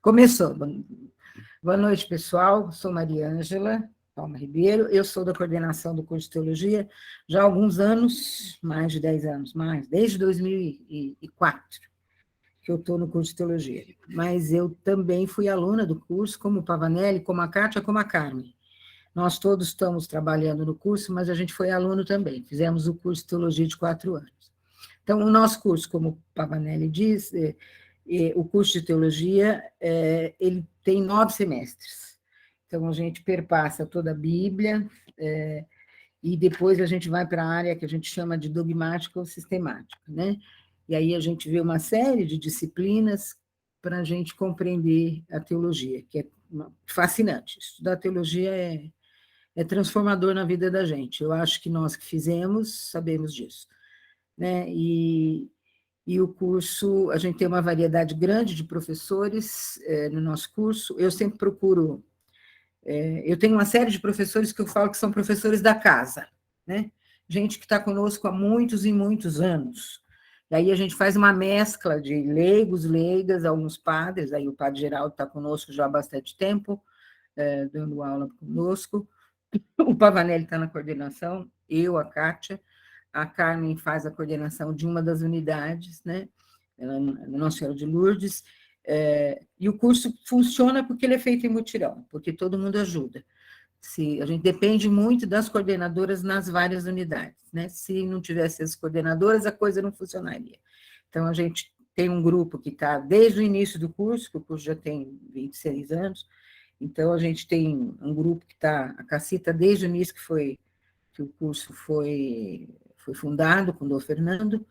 Começou. Boa noite, pessoal. Sou Maria Ângela Palma Ribeiro. Eu sou da coordenação do curso de Teologia já há alguns anos, mais de 10 anos, desde 2004, que eu estou no curso de Teologia. Mas eu também fui aluna do curso, como o Pavanelli, como a Kátia, como a Carmen. Nós todos estamos trabalhando no curso, mas a gente foi aluno também. Fizemos o curso de Teologia de 4 anos. Então, o nosso curso, como o Pavanelli diz, o curso de Teologia, ele tem 9 semestres. Então, a gente perpassa toda a Bíblia, e depois a gente vai para a área que a gente chama de dogmática ou sistemática, né? E aí a gente vê uma série de disciplinas para a gente compreender a teologia, que é fascinante. Estudar teologia é transformador na vida da gente. Eu acho que nós que fizemos sabemos disso, né? E o curso, a gente tem uma variedade grande de professores no nosso curso. Eu sempre procuro... eu tenho uma série de professores que eu falo que são professores da casa, né? Gente que está conosco há muitos e muitos anos. E aí a gente faz uma mescla de leigos, leigas, alguns padres. Aí o padre Geraldo está conosco já há bastante tempo, dando aula conosco. O Pavanelli está na coordenação, eu, a Kátia. A Carmen faz a coordenação de uma das unidades, né? Nossa Senhora de Lourdes, e o curso funciona porque ele é feito em mutirão, porque todo mundo ajuda. A gente depende muito das coordenadoras nas várias unidades, né? Se não tivesse as coordenadoras, a coisa não funcionaria. Então, a gente tem um grupo que está desde o início do curso, que o curso já tem 26 anos, então a gente tem um grupo que está, a Cacita, desde o início que o curso foi fundado com o Dom Fernando.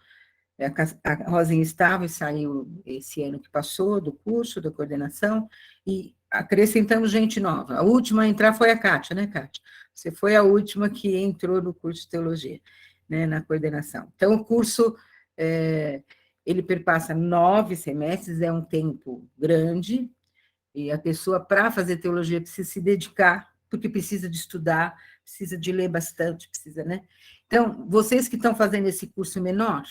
A Rosinha estava e saiu esse ano que passou do curso, da coordenação, e acrescentamos gente nova. A última a entrar foi a Kátia, né, Kátia? Você foi a última que entrou no curso de teologia, né, na coordenação. Então, o curso, ele perpassa 9 semestres, é um tempo grande, e a pessoa, para fazer teologia, precisa se dedicar, porque precisa de estudar, precisa de ler bastante, precisa, né? Então, vocês que estão fazendo esse curso menor,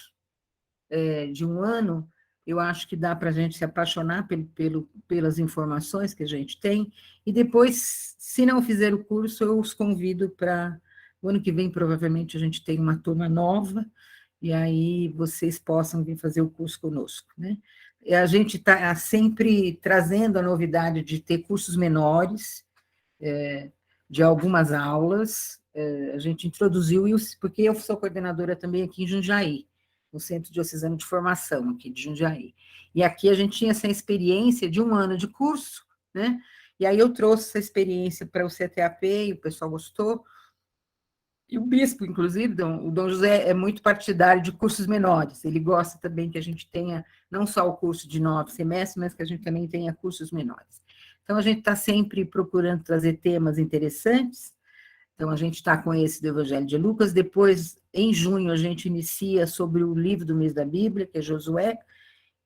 de um ano, eu acho que dá para a gente se apaixonar pelas informações que a gente tem, e depois, se não fizer o curso, eu os convido para... O ano que vem, provavelmente, a gente tem uma turma nova, e aí vocês possam vir fazer o curso conosco, né? E a gente está sempre trazendo a novidade de ter cursos menores, de algumas aulas. A gente introduziu isso, porque eu sou coordenadora também aqui em Jundiaí, no Centro Diocesano de Formação, aqui de Jundiaí. E aqui a gente tinha essa experiência de um ano de curso, né? E aí eu trouxe essa experiência para o CTAP, e o pessoal gostou. E o bispo, inclusive, o Dom José, é muito partidário de cursos menores. Ele gosta também que a gente tenha não só o curso de 9 semestres, mas que a gente também tenha cursos menores. Então, a gente está sempre procurando trazer temas interessantes. Então, a gente está com esse do Evangelho de Lucas. Depois, em junho, a gente inicia sobre o livro do mês da Bíblia, que é Josué.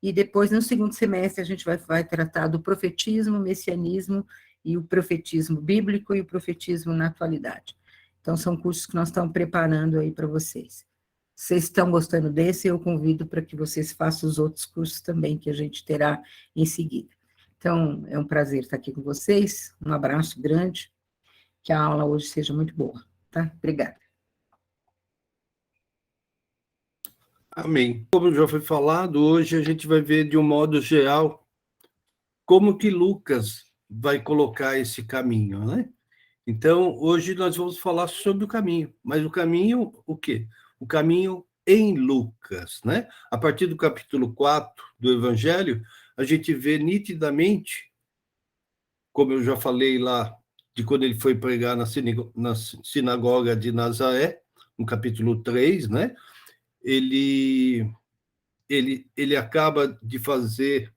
E depois, no segundo semestre, a gente vai tratar do profetismo, messianismo, e o profetismo bíblico e o profetismo na atualidade. Então, são cursos que nós estamos preparando aí para vocês. Vocês estão gostando desse, eu convido para que vocês façam os outros cursos também, que a gente terá em seguida. Então, é um prazer estar aqui com vocês. Um abraço grande. Que a aula hoje seja muito boa, tá? Obrigada. Amém. Como já foi falado, hoje a gente vai ver, de um modo geral, como que Lucas vai colocar esse caminho, né? Então, hoje nós vamos falar sobre o caminho. Mas o caminho, o quê? O caminho em Lucas, né? A partir do capítulo 4 do Evangelho, a gente vê nitidamente, como eu já falei lá, de quando ele foi pregar na sinagoga de Nazaré, no capítulo 3, né? Ele acaba de fazer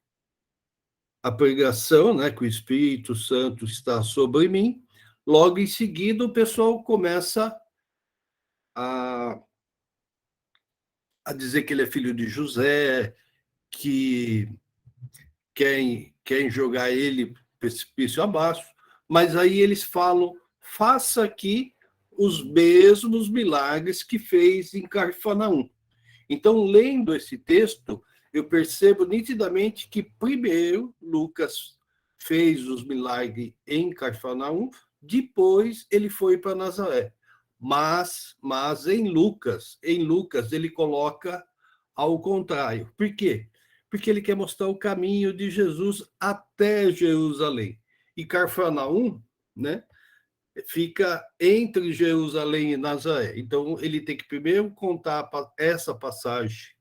a pregação, né, que o Espírito Santo está sobre mim. Logo em seguida, o pessoal começa a dizer que ele é filho de José, que querem jogar ele precipício abaixo, mas aí eles falam, faça aqui os mesmos milagres que fez em Cafarnaum. Então, lendo esse texto, eu percebo nitidamente que, primeiro, Lucas fez os milagres em Cafarnaum, depois ele foi para Nazaré. Mas em Lucas ele coloca ao contrário. Por quê? Porque ele quer mostrar o caminho de Jesus até Jerusalém. E Cafarnaum, né, fica entre Jerusalém e Nazaré. Então, ele tem que primeiro contar essa passagem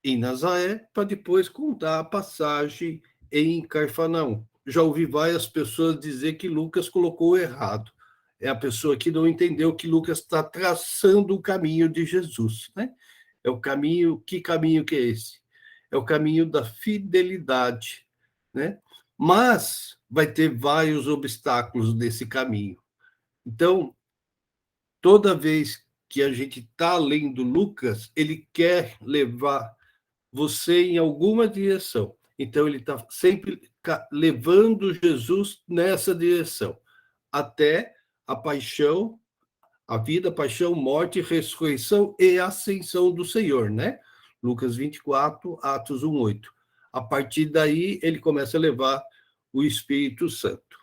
em Nazaré, para depois contar a passagem em Cafarnaum. Já ouvi várias pessoas dizer que Lucas colocou errado. É a pessoa que não entendeu que Lucas está traçando o caminho de Jesus, né? É o caminho, que caminho que é esse? É o caminho da fidelidade, né? Mas vai ter vários obstáculos nesse caminho. Então, toda vez que a gente está lendo Lucas, ele quer levar você em alguma direção. Então, ele está sempre levando Jesus nessa direção, até a paixão, a vida, paixão, morte, ressurreição e ascensão do Senhor, né? Lucas 24, Atos 1, 8. A partir daí, ele começa a levar o Espírito Santo.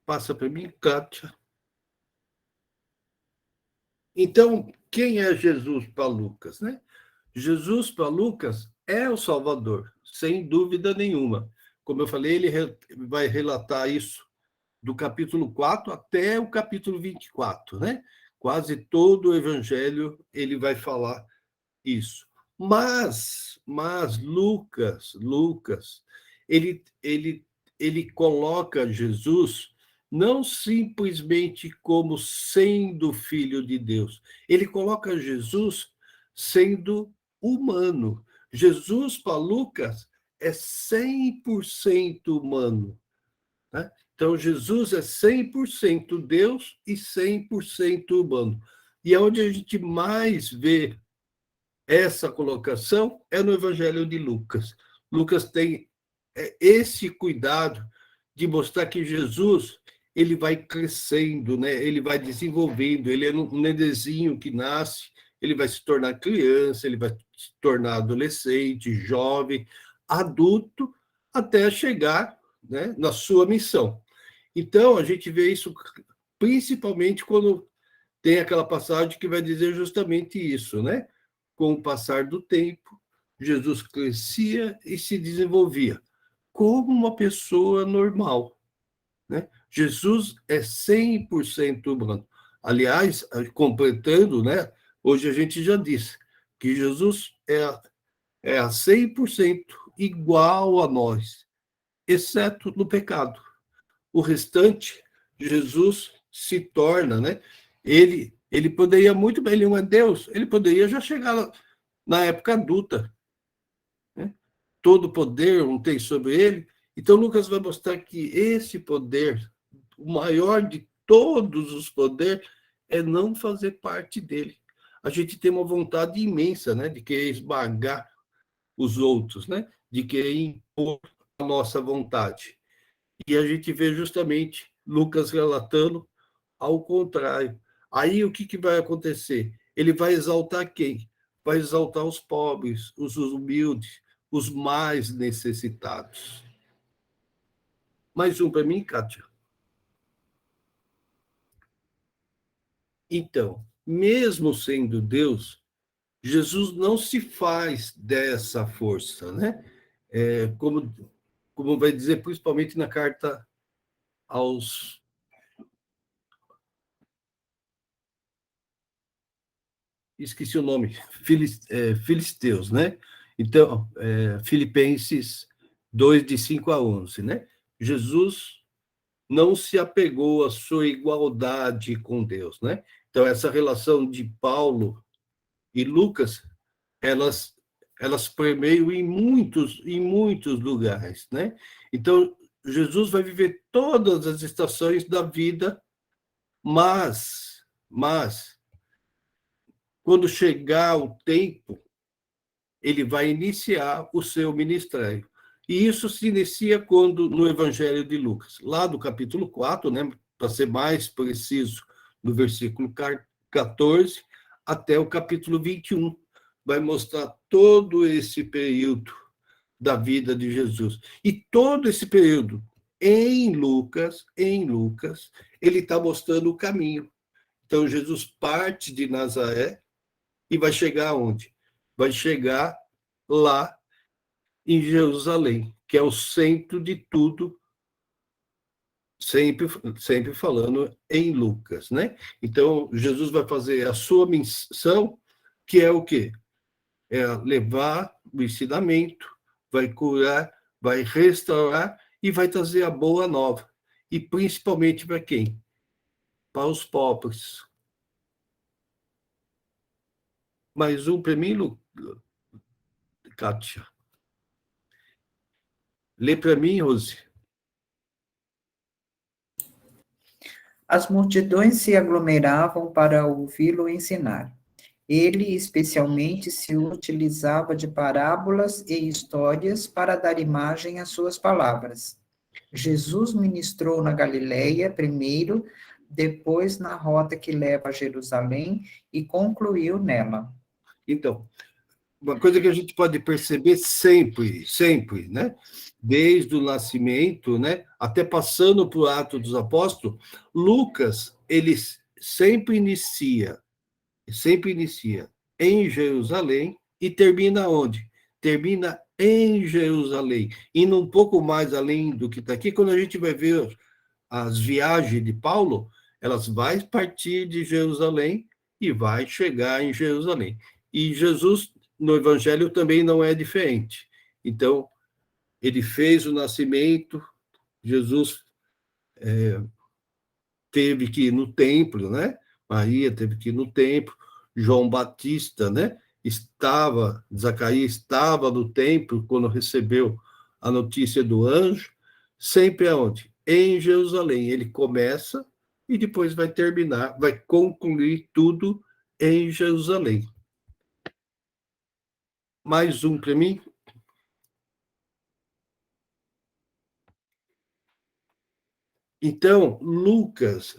Passa para mim, Kátia. Então, quem é Jesus para Lucas, né? Jesus para Lucas é o Salvador, sem dúvida nenhuma. Como eu falei, ele vai relatar isso do capítulo 4 até o capítulo 24, né? Quase todo o evangelho ele vai falar isso. Mas Lucas, ele coloca Jesus não simplesmente como sendo filho de Deus. Ele coloca Jesus sendo humano. Jesus para Lucas é 100% humano, né? Então, Jesus é 100% Deus e 100% humano. E é onde a gente mais vê essa colocação é no Evangelho de Lucas. Lucas tem esse cuidado de mostrar que Jesus ele vai crescendo, né? Ele vai desenvolvendo, ele é um nenenzinho que nasce, ele vai se tornar criança, ele vai se tornar adolescente, jovem, adulto, até chegar, né, na sua missão. Então, a gente vê isso principalmente quando tem aquela passagem que vai dizer justamente isso, né? Com o passar do tempo, Jesus crescia e se desenvolvia como uma pessoa normal, né? Jesus é 100% humano. Aliás, completando, né? Hoje a gente já disse que Jesus é a 100% igual a nós, exceto no pecado. O restante, Jesus se torna, né? Ele poderia muito bem, ele não é Deus, ele poderia já chegar na época adulta, né? Todo poder não tem sobre ele. Então, Lucas vai mostrar que esse poder, o maior de todos os poderes, é não fazer parte dele. A gente tem uma vontade imensa, né, de querer esmagar os outros, né, de querer impor a nossa vontade. E a gente vê justamente Lucas relatando ao contrário. Aí o que vai acontecer? Ele vai exaltar quem? Vai exaltar os pobres, os humildes, os mais necessitados. Mais um para mim, Kátia. Então, mesmo sendo Deus, Jesus não se faz dessa força, né? Como vai dizer principalmente na carta aos esqueci o nome, filisteus, né? Então, Filipenses 2, de 5 a 11, né? Jesus não se apegou à sua igualdade com Deus, né? Então, essa relação de Paulo e Lucas, elas permeiam em muitos lugares, né? Então, Jesus vai viver todas as estações da vida, mas quando chegar o tempo, ele vai iniciar o seu ministério. E isso se inicia quando, no Evangelho de Lucas, lá do capítulo 4, né, para ser mais preciso, no versículo 14 até o capítulo 21, vai mostrar todo esse período da vida de Jesus. E todo esse período, em Lucas, ele está mostrando o caminho. Então, Jesus parte de Nazaré e vai chegar aonde? Vai chegar lá em Jerusalém, que é o centro de tudo, sempre falando em Lucas, né? Então, Jesus vai fazer a sua missão, que é o quê? É levar o ensinamento, vai curar, vai restaurar e vai trazer a boa nova. E principalmente para quem? Para os pobres. Mais um para mim, Kátia. Lê para mim, Rose. As multidões se aglomeravam para ouvi-lo ensinar. Ele, especialmente, se utilizava de parábolas e histórias para dar imagem às suas palavras. Jesus ministrou na Galileia primeiro, depois na rota que leva a Jerusalém e concluiu nela. Então, uma coisa que a gente pode perceber sempre, né? Desde o nascimento, né? Até passando para o Ato dos Apóstolos, Lucas, ele sempre inicia em Jerusalém e termina onde? Termina em Jerusalém. Indo um pouco mais além do que está aqui, quando a gente vai ver as viagens de Paulo, elas vai partir de Jerusalém e vai chegar em Jerusalém. E Jesus, no Evangelho, também não é diferente. Então, ele fez o nascimento, Jesus teve que ir no templo, né? Maria teve que ir no templo, João Batista, né? Zacarias estava no templo quando recebeu a notícia do anjo, sempre aonde? Em Jerusalém. Ele começa e depois vai terminar, vai concluir tudo em Jerusalém. Mais um para mim. Então, Lucas,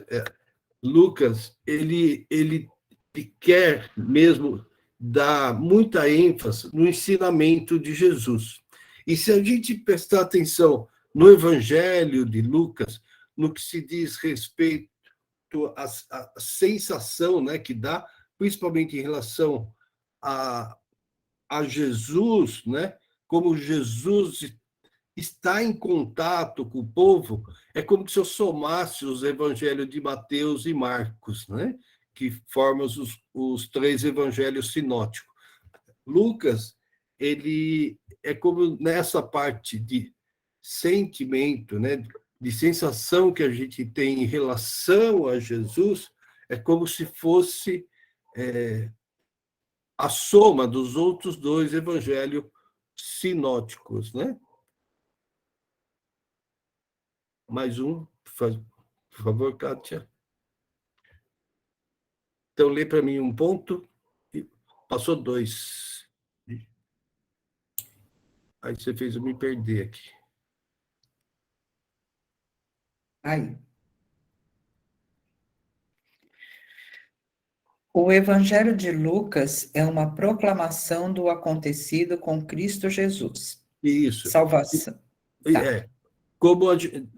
ele quer mesmo dar muita ênfase no ensinamento de Jesus. E se a gente prestar atenção no Evangelho de Lucas, no que se diz respeito à sensação, né, que dá, principalmente em relação a Jesus, né, como Jesus está em contato com o povo, é como se eu somasse os evangelhos de Mateus e Marcos, né? Que formam os três evangelhos sinóticos. Lucas, ele é como nessa parte de sentimento, né? De sensação que a gente tem em relação a Jesus, é como se fosse a soma dos outros dois evangelhos sinóticos, né? Mais um, por favor, Kátia. Então, lê para mim um ponto. Passou dois. Aí você fez eu me perder aqui. Aí. O Evangelho de Lucas é uma proclamação do acontecido com Cristo Jesus. Isso. Salvação. Tá. Como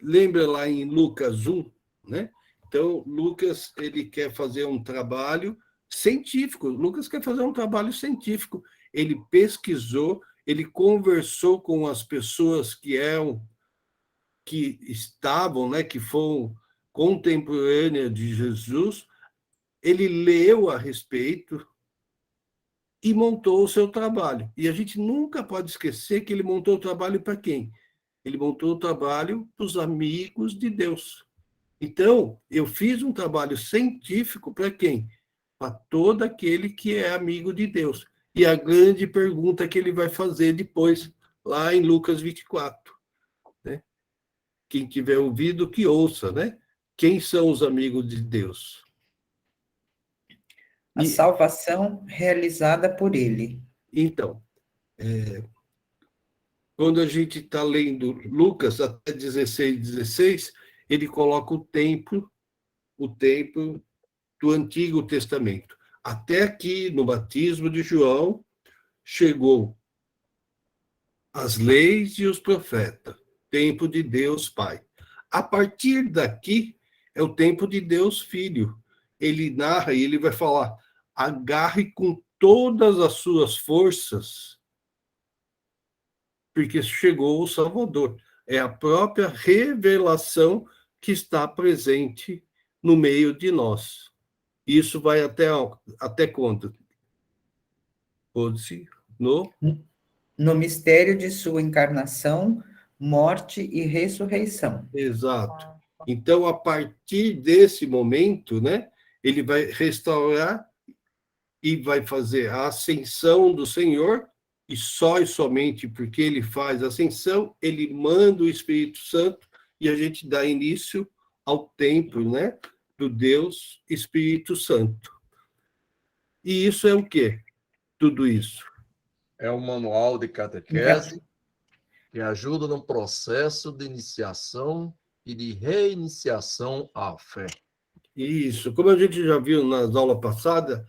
lembra lá em Lucas 1, né? Então, Lucas, ele quer fazer um trabalho científico. Lucas quer fazer um trabalho científico. Ele pesquisou, ele conversou com as pessoas que estavam, né, que foram contemporâneas de Jesus. Ele leu a respeito e montou o seu trabalho. E a gente nunca pode esquecer que ele montou o trabalho para quem? Ele montou o trabalho para os amigos de Deus. Então, eu fiz um trabalho científico para quem? Para todo aquele que é amigo de Deus. E a grande pergunta que ele vai fazer depois, lá em Lucas 24. Né? Quem tiver ouvido, que ouça, né? Quem são os amigos de Deus? A salvação realizada por ele. Então, quando a gente está lendo Lucas até 16, ele coloca o templo do Antigo Testamento. Até aqui, no batismo de João, chegou as leis e os profetas, tempo de Deus Pai. A partir daqui é o tempo de Deus Filho. Ele narra e ele vai falar: agarre com todas as suas forças, porque chegou o Salvador. É a própria revelação que está presente no meio de nós. Isso vai até quando? Pode-se No mistério de sua encarnação, morte e ressurreição. Exato. Então, a partir desse momento, né, ele vai restaurar e vai fazer a ascensão do Senhor, e só e somente porque ele faz a ascensão, ele manda o Espírito Santo e a gente dá início ao templo, né, do Deus Espírito Santo. E isso é o quê? Tudo isso. É um manual de catequese que ajuda no processo de iniciação e de reiniciação à fé. Isso. Como a gente já viu nas aulas passadas,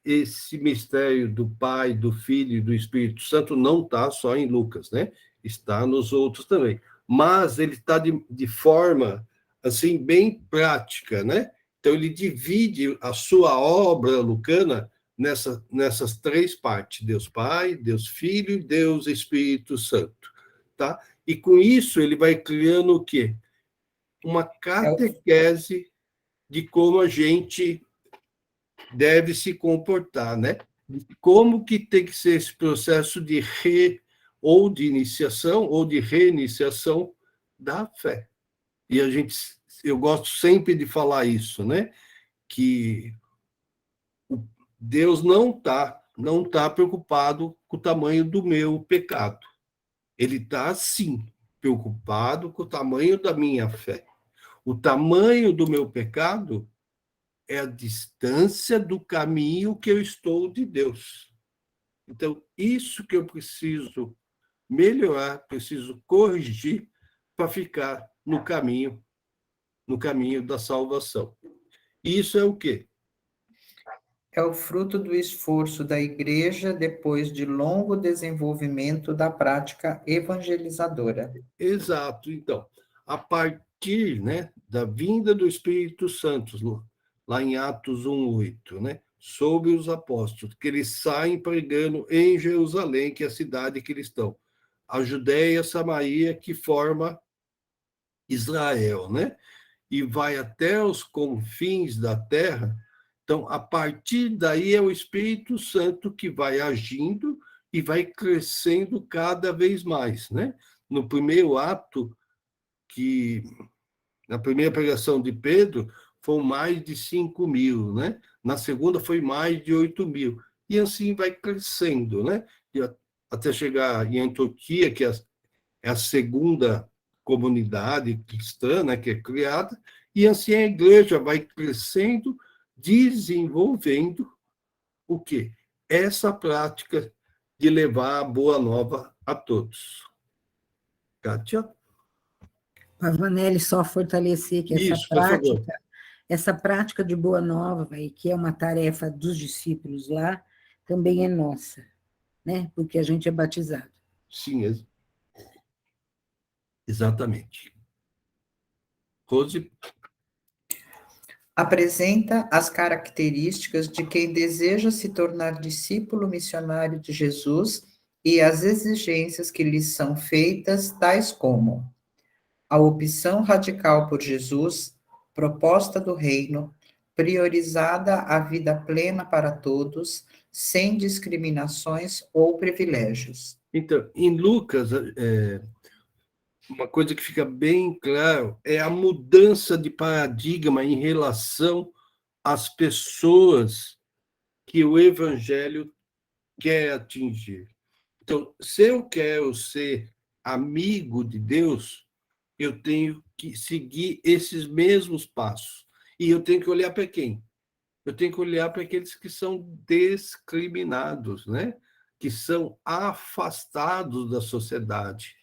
esse mistério do Pai, do Filho e do Espírito Santo não está só em Lucas, né? Está nos outros também. Mas ele está de forma, assim, bem prática, né? Então, ele divide a sua obra lucana nessas três partes: Deus Pai, Deus Filho e Deus Espírito Santo, tá? E com isso, ele vai criando o quê? Uma catequese de como a gente deve se comportar, né? Como que tem que ser esse processo de ou de iniciação ou de reiniciação da fé. E eu gosto sempre de falar isso, né? Que Deus não tá preocupado com o tamanho do meu pecado. Ele está, sim, preocupado com o tamanho da minha fé. O tamanho do meu pecado é a distância do caminho que eu estou de Deus. Então, isso que eu preciso melhorar, preciso corrigir para ficar no caminho da salvação. Isso é o quê? É o fruto do esforço da Igreja depois de longo desenvolvimento da prática evangelizadora. Exato. Então, a partir, né, da vinda do Espírito Santo, lá em Atos 1:8, né, sobre os apóstolos, que eles saem pregando em Jerusalém, que é a cidade que eles estão, a Judéia, Samaria, que forma Israel, né? E vai até os confins da terra. Então, a partir daí é o Espírito Santo que vai agindo e vai crescendo cada vez mais, né? No primeiro ato, na primeira pregação de Pedro, foram mais de 5.000, né? Na segunda foi mais de 8.000. E assim vai crescendo, né? E até chegar em Antioquia, que é a segunda comunidade cristã, né, que é criada, e assim a igreja vai crescendo, desenvolvendo o quê? Essa prática de levar a boa nova a todos. Kátia? Pavanelli, só fortalecer que Isso, por favor. essa prática de boa nova, e que é uma tarefa dos discípulos lá, também é nossa, né? Porque a gente é batizado. Sim, exatamente. Rose? Apresenta as características de quem deseja se tornar discípulo missionário de Jesus e as exigências que lhes são feitas, tais como a opção radical por Jesus, proposta do reino, priorizada a vida plena para todos, sem discriminações ou privilégios. Então, em Lucas, uma coisa que fica bem claro é a mudança de paradigma em relação às pessoas que o evangelho quer atingir. Então, se eu quero ser amigo de Deus, eu tenho que seguir esses mesmos passos. E eu tenho que olhar para quem? Eu tenho que olhar para aqueles que são discriminados, né? Que são afastados da sociedade,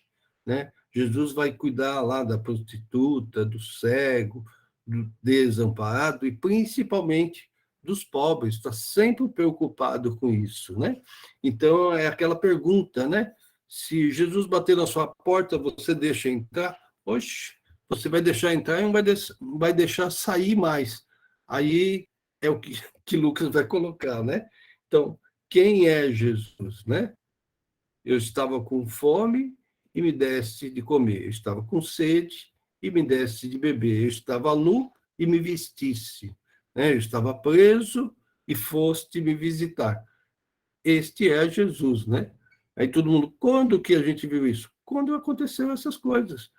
né? Jesus vai cuidar lá da prostituta, do cego, do desamparado e principalmente dos pobres, está sempre preocupado com isso, né? Então é aquela pergunta, né? Se Jesus bater na sua porta, você deixa entrar? Oxe, você vai deixar entrar e não vai deixar sair mais. Aí é o que Lucas vai colocar, né? Então, quem é Jesus, né? Eu estava com fome e me deste de comer. Eu estava com sede e me deste de beber. Eu estava nu e me vestisse. Né? Eu estava preso e foste me visitar. Este é Jesus, né? Aí todo mundo, quando que a gente viu isso? Quando aconteceram essas coisas,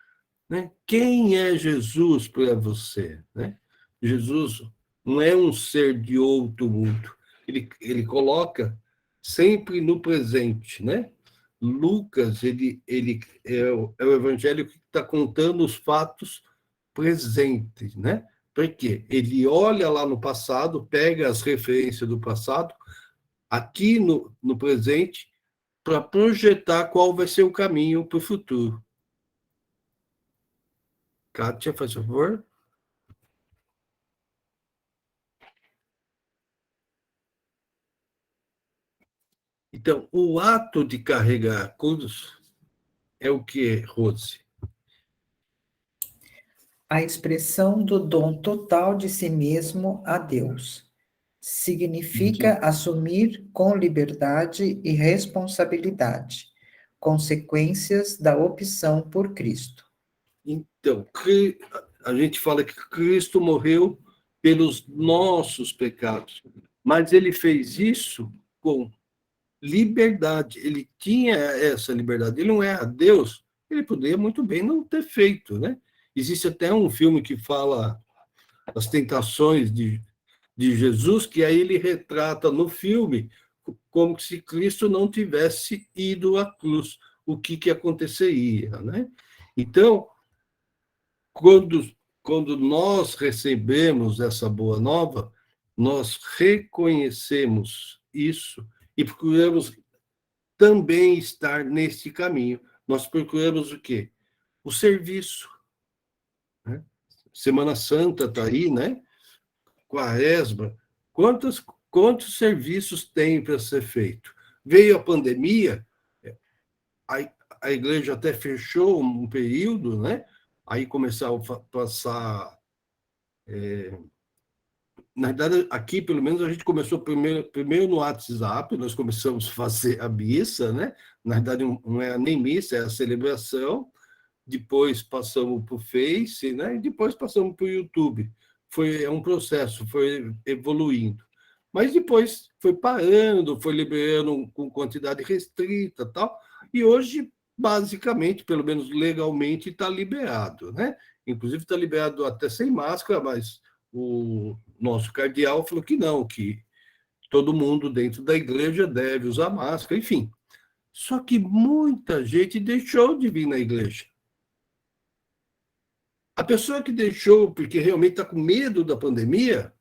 né? Quem é Jesus para você, né? Jesus não é um ser de outro mundo. Ele coloca sempre no presente, né? Lucas, ele é o evangelho que está contando os fatos presentes, né? Porque ele olha lá no passado, pega as referências do passado, aqui no presente, para projetar qual vai ser o caminho para o futuro. Kátia, faz favor. Então, o ato de carregar a cruz é o que, Rose? A expressão do dom total de si mesmo a Deus. Significa assumir com liberdade e responsabilidade consequências da opção por Cristo. Então, a gente fala que Cristo morreu pelos nossos pecados, mas ele fez isso com liberdade. Ele tinha essa liberdade. Ele não é Deus, ele poderia muito bem não ter feito, né? Existe até um filme que fala as tentações de Jesus, que aí ele retrata no filme como se Cristo não tivesse ido à cruz, o que aconteceria, né? Então, quando nós recebemos essa boa nova, nós reconhecemos isso e procuramos também estar nesse caminho. Nós procuramos o quê? O serviço. Né? Semana Santa está aí, né? Quaresma. Quantos serviços tem para ser feito? Veio a pandemia, a igreja até fechou um período, né? Aí começaram a passar. Na verdade, aqui, pelo menos, a gente começou primeiro no WhatsApp, nós começamos a fazer a missa, né? Na verdade, não é nem missa, é a celebração. Depois passamos para o Face, né? E depois passamos para o YouTube. É um processo, foi evoluindo. Mas depois foi parando, foi liberando com quantidade restrita e tal. E hoje, basicamente, pelo menos legalmente, está liberado, né? Inclusive está liberado até sem máscara, mas o nosso cardeal falou que não, que todo mundo dentro da igreja deve usar máscara, enfim. Só que muita gente deixou de vir na igreja. A pessoa que deixou porque realmente está com medo da pandemia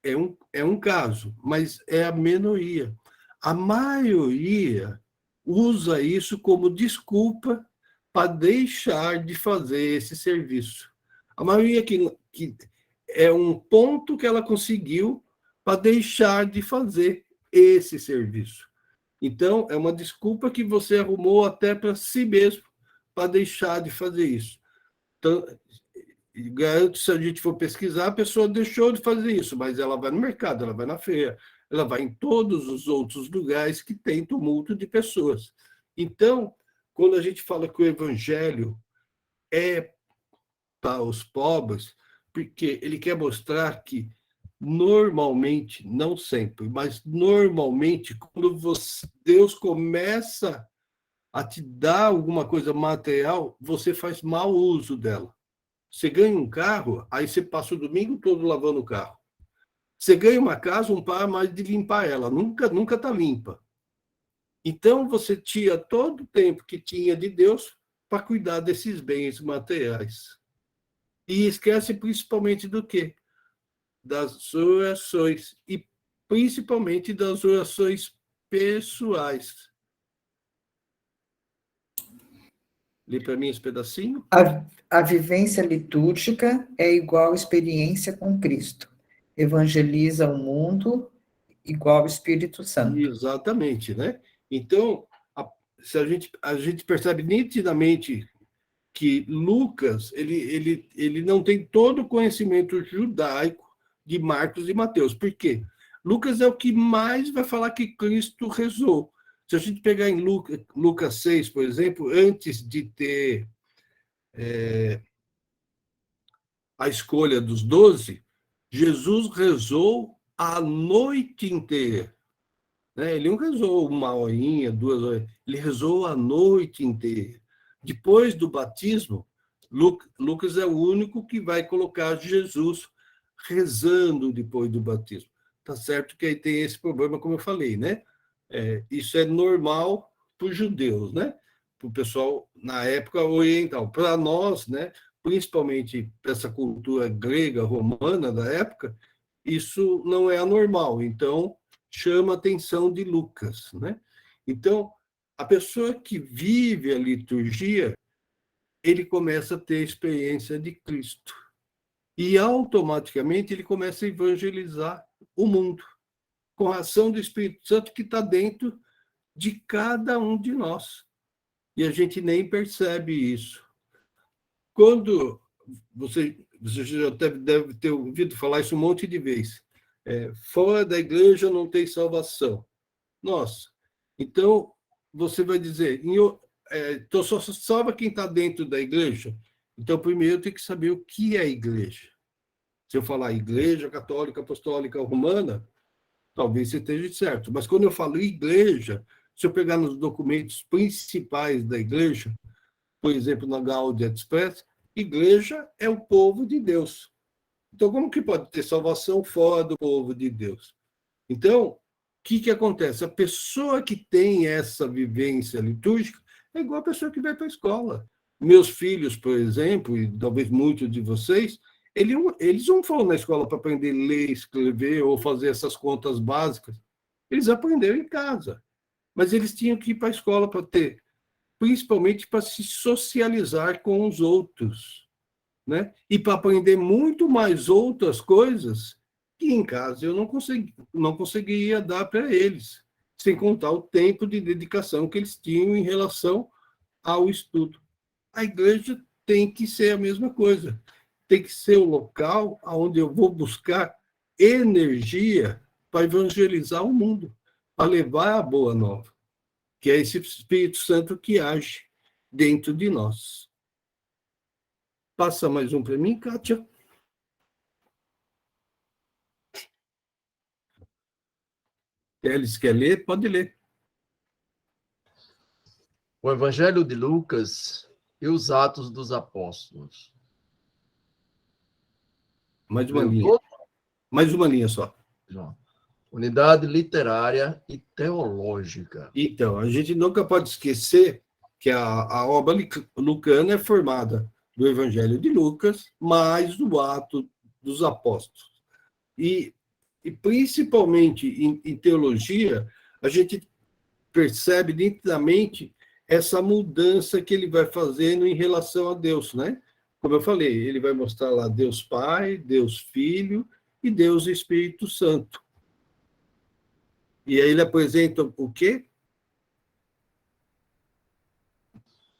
é um caso, mas é a minoria. A maioria usa isso como desculpa para deixar de fazer esse serviço. A maioria que é um ponto que ela conseguiu para deixar de fazer esse serviço. Então, é uma desculpa que você arrumou até para si mesmo para deixar de fazer isso. Então, garanto, se a gente for pesquisar, a pessoa deixou de fazer isso, mas ela vai no mercado, ela vai na feira, ela vai em todos os outros lugares que tem tumulto de pessoas. Então, quando a gente fala que o evangelho é para os pobres, porque ele quer mostrar que normalmente, não sempre, mas normalmente, quando Deus começa a te dar alguma coisa material, você faz mau uso dela. Você ganha um carro, aí você passa o domingo todo lavando o carro. Você ganha uma casa, não para mais de limpar ela, nunca está limpa. Então, você tira todo o tempo que tinha de Deus para cuidar desses bens materiais. E esquece principalmente do quê? Das orações, e principalmente das orações pessoais. Lê para mim esse pedacinho. A vivência litúrgica é igual experiência com Cristo. Evangeliza o mundo igual Espírito Santo. Exatamente, né? Então, se a gente percebe nitidamente que Lucas ele não tem todo o conhecimento judaico de Marcos e Mateus. Por quê? Lucas é o que mais vai falar que Cristo rezou. Se a gente pegar em Lucas 6, por exemplo, antes de ter a escolha dos 12, Jesus rezou a noite inteira. Né? Ele não rezou uma horinha, 2 horas, ele rezou a noite inteira. Depois do batismo, Lucas é o único que vai colocar Jesus rezando depois do batismo. Tá certo que aí tem esse problema, como eu falei, né? Isso é normal para os judeus, né? Para o pessoal na época oriental. Para nós, né? Principalmente para essa cultura grega, romana da época, isso não é anormal. Então, chama a atenção de Lucas, né? Então, a pessoa que vive a liturgia, ele começa a ter experiência de Cristo. E automaticamente ele começa a evangelizar o mundo, com a ação do Espírito Santo que está dentro de cada um de nós. E a gente nem percebe isso. Quando você já deve ter ouvido falar isso um monte de vezes. Fora da igreja não tem salvação. Nossa, então você vai dizer, então só salva quem está dentro da igreja? Então, primeiro tem que saber o que é igreja. Se eu falar igreja católica, apostólica, romana, talvez você esteja certo. Mas quando eu falo igreja, se eu pegar nos documentos principais da igreja, por exemplo, na Gaudium et Spes, igreja é o povo de Deus. Então, como que pode ter salvação fora do povo de Deus? Então, o que acontece? A pessoa que tem essa vivência litúrgica é igual a pessoa que vai para a escola. Meus filhos, por exemplo, e talvez muitos de vocês, eles não foram na escola para aprender a ler, escrever ou fazer essas contas básicas. Eles aprenderam em casa. Mas eles tinham que ir para a escola para ter, principalmente para se socializar com os outros, né? E para aprender muito mais outras coisas que em casa eu não conseguiria dar para eles, sem contar o tempo de dedicação que eles tinham em relação ao estudo. A igreja tem que ser a mesma coisa. Tem que ser o local onde eu vou buscar energia para evangelizar o mundo, para levar a boa nova, que é esse Espírito Santo que age dentro de nós. Passa mais um para mim, Kátia. Eles quer ler? Pode ler. O Evangelho de Lucas e os Atos dos Apóstolos. Mais uma linha. Mais uma linha só. Unidade literária e teológica. Então, a gente nunca pode esquecer que a obra lucana é formada do Evangelho de Lucas, mais do Ato dos Apóstolos. E principalmente em teologia, a gente percebe nitidamente essa mudança que ele vai fazendo em relação a Deus, né? Como eu falei, ele vai mostrar lá Deus Pai, Deus Filho e Deus Espírito Santo. E aí ele apresenta o quê?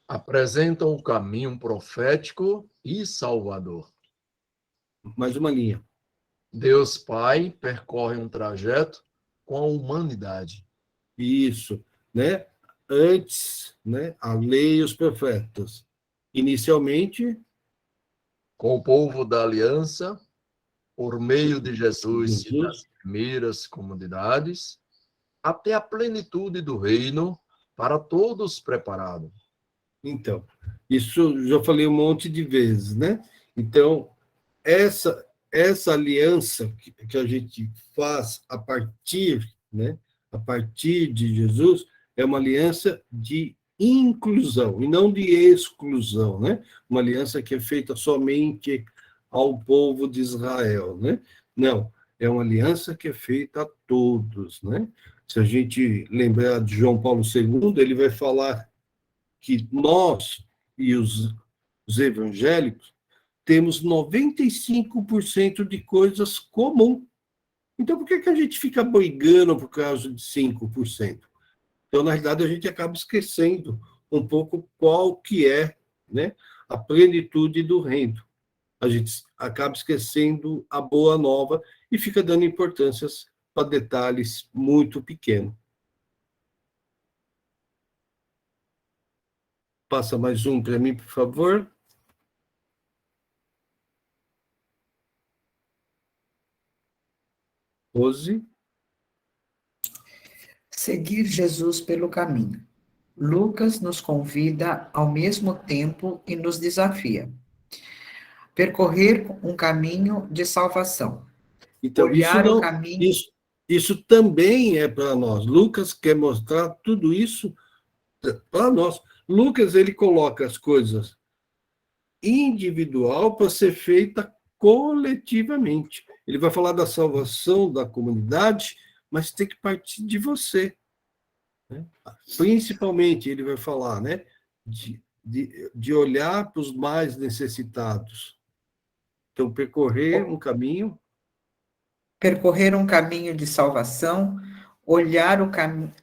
Apresentam o caminho profético e salvador. Mais uma linha. Deus Pai percorre um trajeto com a humanidade. Isso, né? Antes, né? A lei e os profetas. Inicialmente, Com o povo da aliança, por meio de Jesus e das primeiras comunidades, até a plenitude do reino para todos preparado. então, isso já falei um monte de vezes, né? Então, essa aliança que a gente faz a partir, né? A partir de Jesus, é uma aliança de inclusão e não de exclusão, né? Uma aliança que é feita somente ao povo de Israel, né? Não, é uma aliança que é feita a todos, né? Se a gente lembrar de João Paulo II, ele vai falar que nós e os evangélicos temos 95% de coisas comuns. Então, por que a gente fica brigando por causa de 5%? Então, na realidade, a gente acaba esquecendo um pouco qual que é, né, a plenitude do reino. A gente acaba esquecendo a boa nova e fica dando importância para detalhes muito pequenos. Passa mais um para mim, por favor. Rose. Seguir Jesus pelo caminho. Lucas nos convida ao mesmo tempo e nos desafia. Percorrer um caminho de salvação. Então, Olhar o caminho. Isso também é para nós. Lucas quer mostrar tudo isso para nós. Lucas, ele coloca as coisas individual para ser feita coletivamente. Ele vai falar da salvação da comunidade, mas tem que partir de você. Né? Principalmente, ele vai falar, né, de olhar para os mais necessitados. Então, percorrer um caminho. Percorrer um caminho de salvação, olhar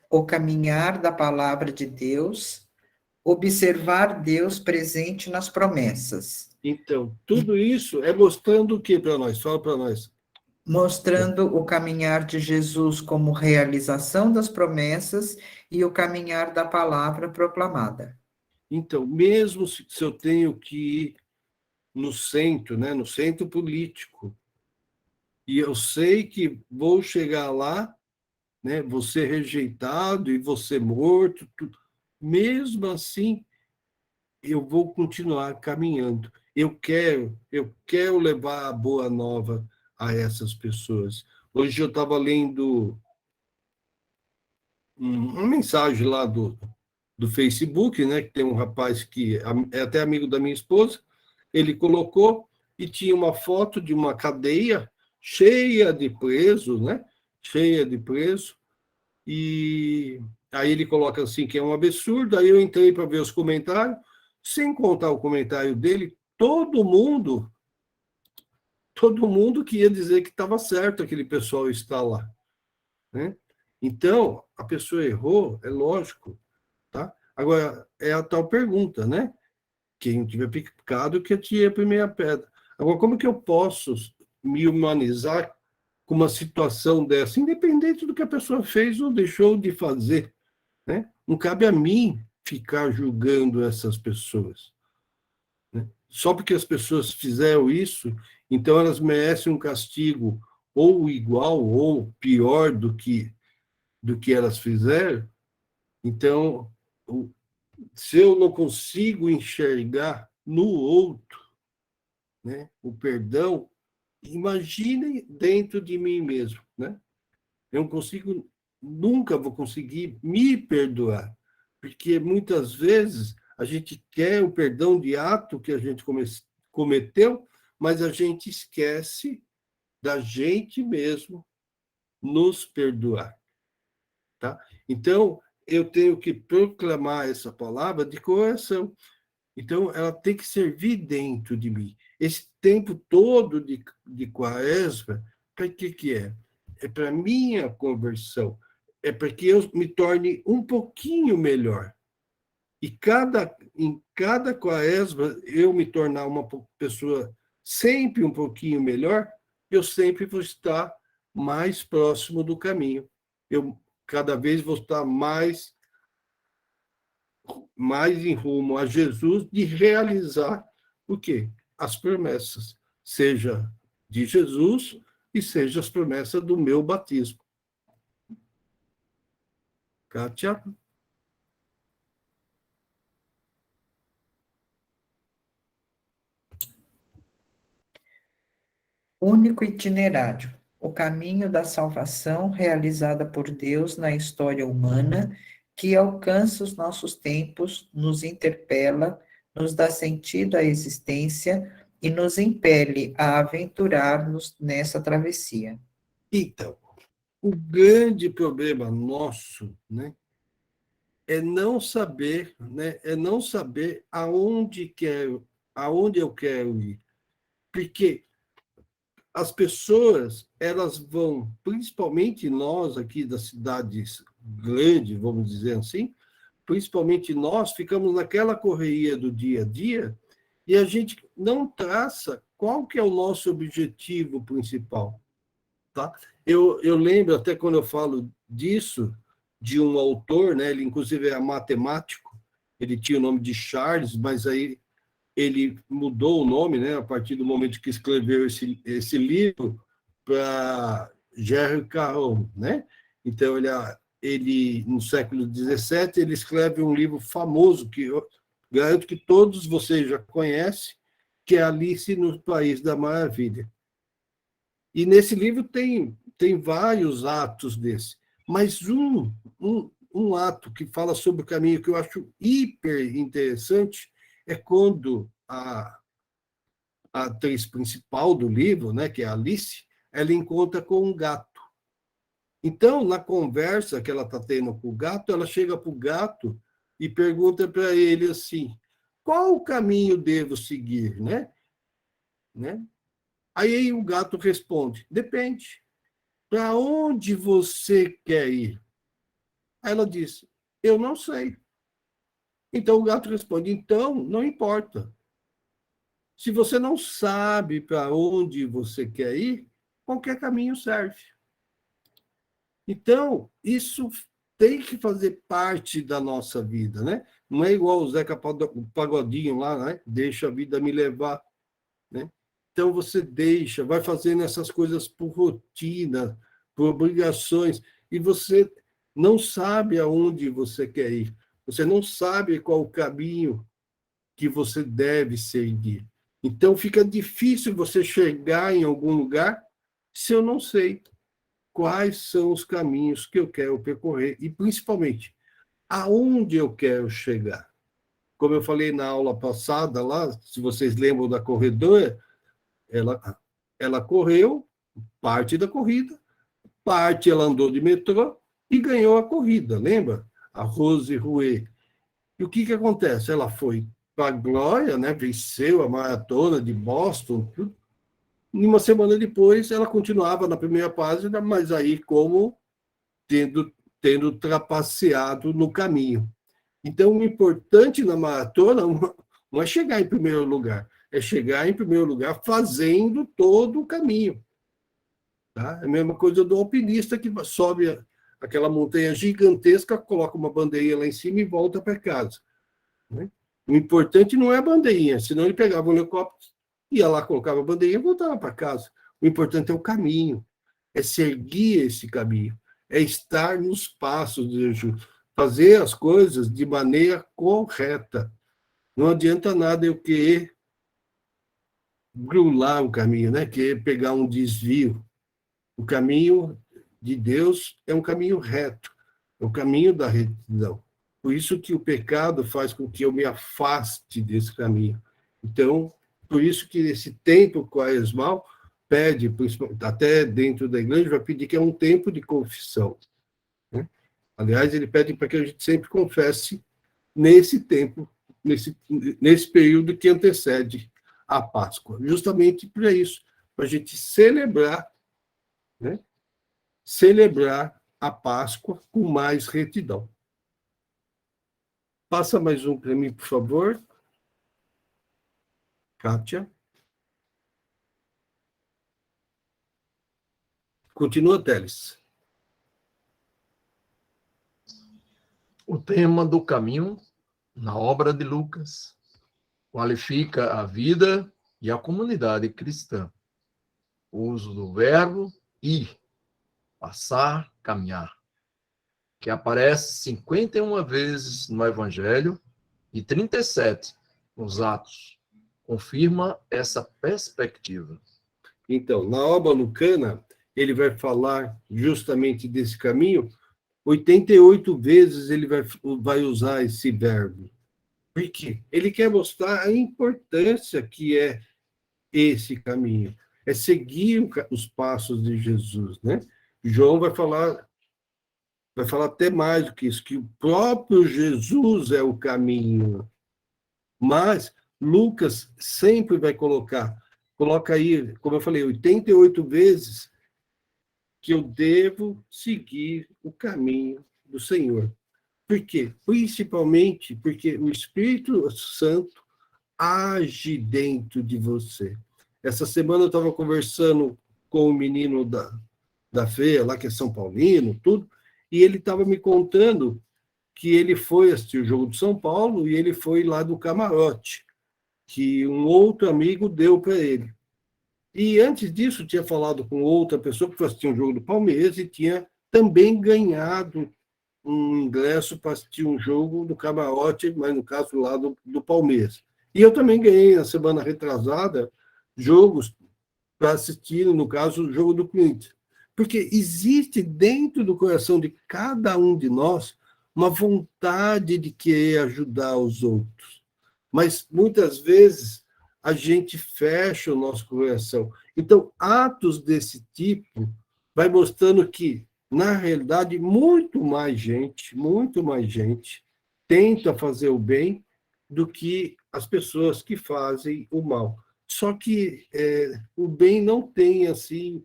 o caminhar da palavra de Deus, observar Deus presente nas promessas. Então, tudo isso é mostrando o que para nós? Fala para nós. Mostrando o caminhar de Jesus como realização das promessas e o caminhar da palavra proclamada. Então, mesmo se eu tenho que ir no centro, né, no centro político, e eu sei que vou chegar lá, né, vou ser rejeitado e vou ser morto, tudo. Mesmo assim, eu vou continuar caminhando. Eu quero levar a boa nova a essas pessoas. Hoje eu estava lendo uma mensagem lá do Facebook, né, que tem um rapaz que é até amigo da minha esposa, ele colocou e tinha uma foto de uma cadeia cheia de presos, né, cheia de presos, e aí ele coloca assim que é um absurdo, aí eu entrei para ver os comentários, sem contar o comentário dele, todo mundo que ia dizer que estava certo aquele pessoal estar lá, né? Então, a pessoa errou, é lógico, tá? Agora, é a tal pergunta, né? Quem tiver pecado, que atire a primeira pedra. Agora, como que eu posso me humanizar com uma situação dessa, independente do que a pessoa fez ou deixou de fazer, né? Não cabe a mim ficar julgando essas pessoas, né? Só porque as pessoas fizeram isso, então elas merecem um castigo ou igual ou pior do que elas fizeram. Então, se eu não consigo enxergar no outro, né, o perdão, imagine dentro de mim mesmo, né? Eu não consigo, nunca vou conseguir me perdoar, porque muitas vezes a gente quer o perdão de ato que a gente cometeu, mas a gente esquece da gente mesmo nos perdoar, tá? Então, eu tenho que proclamar essa palavra de coração. Então, ela tem que servir dentro de mim. Esse tempo todo de quaresma, para que é? É para minha conversão. É para que eu me torne um pouquinho melhor. E em cada quaresma, eu me tornar uma pessoa sempre um pouquinho melhor, eu sempre vou estar mais próximo do caminho. Eu cada vez vou estar mais em rumo a Jesus de realizar o quê? As promessas, seja de Jesus e seja as promessas do meu batismo. Kátia? Único itinerário. O caminho da salvação realizada por Deus na história humana, que alcança os nossos tempos, nos interpela, nos dá sentido à existência e nos impele a aventurar-nos nessa travessia. Então, o grande problema nosso, né, é não saber, né, aonde eu quero ir. Porque as pessoas, elas vão, principalmente nós aqui das cidades grande, vamos dizer assim, principalmente nós, ficamos naquela correria do dia a dia e a gente não traça qual que é o nosso objetivo principal. Tá? Eu lembro, até quando eu falo disso, de um autor, né, ele inclusive é matemático, ele tinha o nome de Charles, mas aí ele mudou o nome, né, a partir do momento que escreveu esse livro para Gerry Caron, né? Então, ele, no século XVII, ele escreve um livro famoso, que eu garanto que todos vocês já conhecem, que é Alice no País da Maravilha. E nesse livro tem vários atos desse, mas um ato que fala sobre o caminho que eu acho hiper interessante é quando a atriz principal do livro, né, que é a Alice, ela encontra com um gato. Então, na conversa que ela está tendo com o gato, ela chega para o gato e pergunta para ele assim, qual o caminho devo seguir, né? Aí o gato responde, depende. Para onde você quer ir? Aí ela diz, eu não sei. Então o gato responde, então não importa. Se você não sabe para onde você quer ir, qualquer caminho serve. Então, isso tem que fazer parte da nossa vida, né? Não é igual o Zeca Pagodinho lá, né? Deixa a vida me levar, né? Então, você deixa, vai fazendo essas coisas por rotina, por obrigações, e você não sabe aonde você quer ir. Você não sabe qual o caminho que você deve seguir. Então, fica difícil você chegar em algum lugar se eu não sei quais são os caminhos que eu quero percorrer e, principalmente, aonde eu quero chegar. Como eu falei na aula passada, lá, se vocês lembram da corredora, ela correu parte da corrida, parte ela andou de metrô e ganhou a corrida, lembra? A Rose Rouet. E o que acontece? Ela foi para a glória, né? Venceu a maratona de Boston, tudo. E uma semana depois, ela continuava na primeira página, mas aí como tendo trapaceado no caminho. Então, o importante na maratona não é chegar em primeiro lugar, é chegar em primeiro lugar fazendo todo o caminho. Tá? É a mesma coisa do alpinista que sobe aquela montanha gigantesca, coloca uma bandeirinha lá em cima e volta para casa. Né? O importante não é a bandeirinha, senão ele pegava um helicóptero, ia lá, colocava a bandeirinha e voltava para casa. O importante é o caminho, é seguir esse caminho, é estar nos passos de Jesus, fazer as coisas de maneira correta. Não adianta nada eu querer grular o caminho, né? Querer pegar um desvio. O caminho de Deus é um caminho reto, é o caminho da retidão. Por isso que o pecado faz com que eu me afaste desse caminho. Então, por isso que esse tempo quaresmal pede, até dentro da igreja, vai pedir que é um tempo de confissão. Né? Aliás, ele pede para que a gente sempre confesse nesse tempo, nesse período que antecede a Páscoa. Justamente para isso, para a gente celebrar, né? Celebrar a Páscoa com mais retidão. Passa mais um para mim, por favor. Kátia. Continua, Teles. O tema do caminho, na obra de Lucas, qualifica a vida e a comunidade cristã. O uso do verbo ir, passar, caminhar, que aparece 51 vezes no Evangelho e 37 nos Atos, confirma essa perspectiva. Então, na obra lucana, ele vai falar justamente desse caminho, 88 vezes ele vai usar esse verbo. Por quê? Ele quer mostrar a importância que é esse caminho, é seguir os passos de Jesus, né? João vai falar até mais do que isso, que o próprio Jesus é o caminho. Mas Lucas sempre vai coloca aí, como eu falei, 88 vezes que eu devo seguir o caminho do Senhor. Por quê? Principalmente porque o Espírito Santo age dentro de você. Essa semana eu estava conversando com o menino da feia, lá que é São Paulino, tudo, e ele estava me contando que ele foi assistir o jogo do São Paulo e ele foi lá do camarote, que um outro amigo deu para ele. E antes disso, tinha falado com outra pessoa que foi assistir um jogo do Palmeiras e tinha também ganhado um ingresso para assistir um jogo do camarote, mas no caso lá do Palmeiras. E eu também ganhei, na semana retrasada, jogos para assistir, no caso, o jogo do Corinthians. Porque existe dentro do coração de cada um de nós uma vontade de querer ajudar os outros. Mas, muitas vezes, a gente fecha o nosso coração. Então, atos desse tipo vai mostrando que, na realidade, muito mais gente tenta fazer o bem do que as pessoas que fazem o mal. Só que o bem não tem, assim,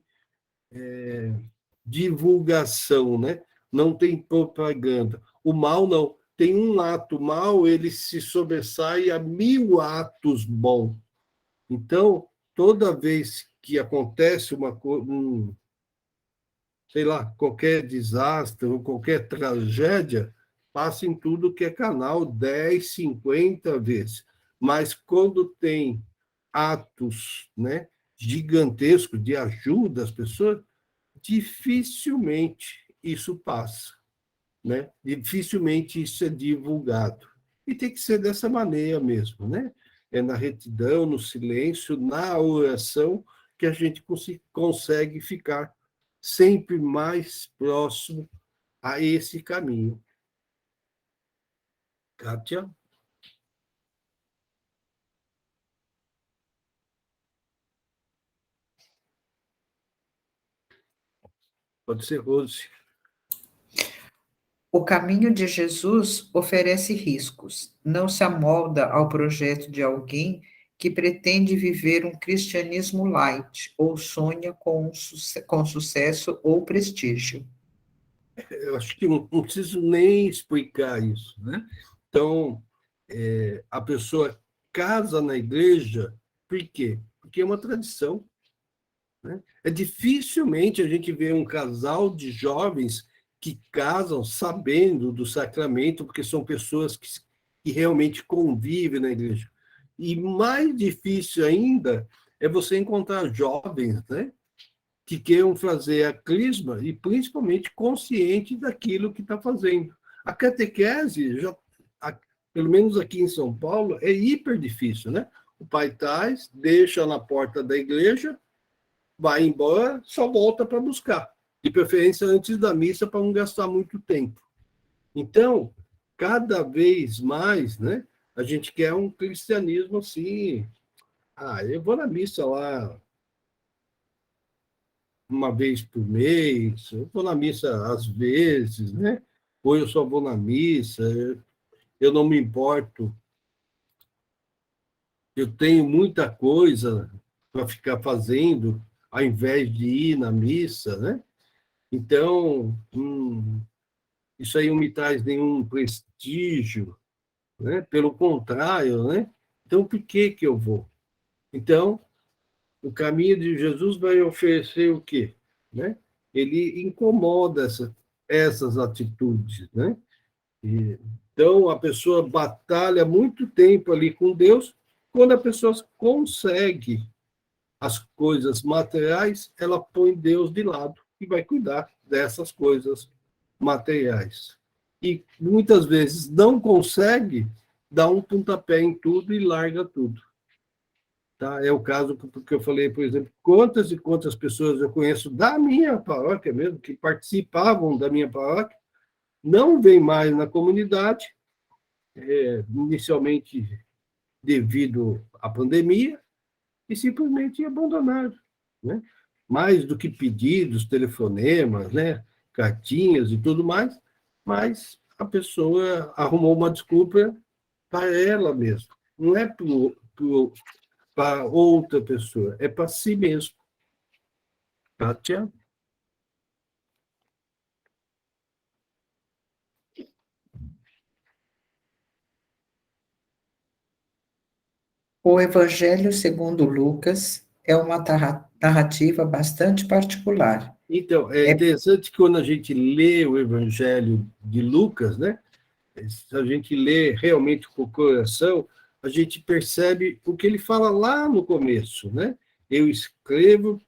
divulgação, né? Não tem propaganda. O mal não. Tem um ato mal, ele se sobressai a 1000 atos bons. Então, toda vez que acontece sei lá, qualquer desastre ou qualquer tragédia, passa em tudo que é canal 10, 50 vezes. Mas quando tem atos, né, gigantescos de ajuda às pessoas, dificilmente isso passa, né? Dificilmente isso é divulgado. E tem que ser dessa maneira mesmo, né? É na retidão, no silêncio, na oração, que a gente consegue ficar sempre mais próximo a esse caminho. Kátia? Pode ser, Rose. O caminho de Jesus oferece riscos, não se amolda ao projeto de alguém que pretende viver um cristianismo light ou sonha com sucesso ou prestígio. Eu acho que não preciso nem explicar isso, né? Então, a pessoa casa na igreja, por quê? Porque é uma tradição, né? Dificilmente a gente vê um casal de jovens que casam sabendo do sacramento, porque são pessoas que realmente convivem na igreja. E mais difícil ainda é você encontrar jovens, né, que queiram fazer a crisma e principalmente consciente daquilo que está fazendo. A catequese, pelo menos aqui em São Paulo, é hiper difícil, né? O pai traz, deixa na porta da igreja, vai embora, só volta para buscar. De preferência antes da missa, para não gastar muito tempo. Então, cada vez mais, né, a gente quer um cristianismo assim. Eu vou na missa lá uma vez por mês, eu vou na missa às vezes, né? Ou eu só vou na missa, eu não me importo, eu tenho muita coisa para ficar fazendo, ao invés de ir na missa, né? Então, isso aí não me traz nenhum prestígio, né? Pelo contrário, né? Então, por que eu vou? Então, o caminho de Jesus vai oferecer o quê? Né? Ele incomoda essas atitudes, né? Então, a pessoa batalha muito tempo ali com Deus. Quando a pessoa consegue as coisas materiais, ela põe Deus de lado e vai cuidar dessas coisas materiais. E muitas vezes não consegue, dá um pontapé em tudo e larga tudo. Tá? É o caso que eu falei, por exemplo, quantas e quantas pessoas eu conheço da minha paróquia mesmo, que participavam da minha paróquia, não vêm mais na comunidade, inicialmente devido à pandemia, e simplesmente abandonaram, né? Mais do que pedidos, telefonemas, né? Cartinhas e tudo mais, mas a pessoa arrumou uma desculpa para ela mesma, não é para outra pessoa, é para si mesmo. Kátia? O Evangelho segundo Lucas é uma narrativa bastante particular. Então, é interessante que quando a gente lê o Evangelho de Lucas, né? Se a gente lê realmente com o coração, a gente percebe o que ele fala lá no começo, né? Eu escrevo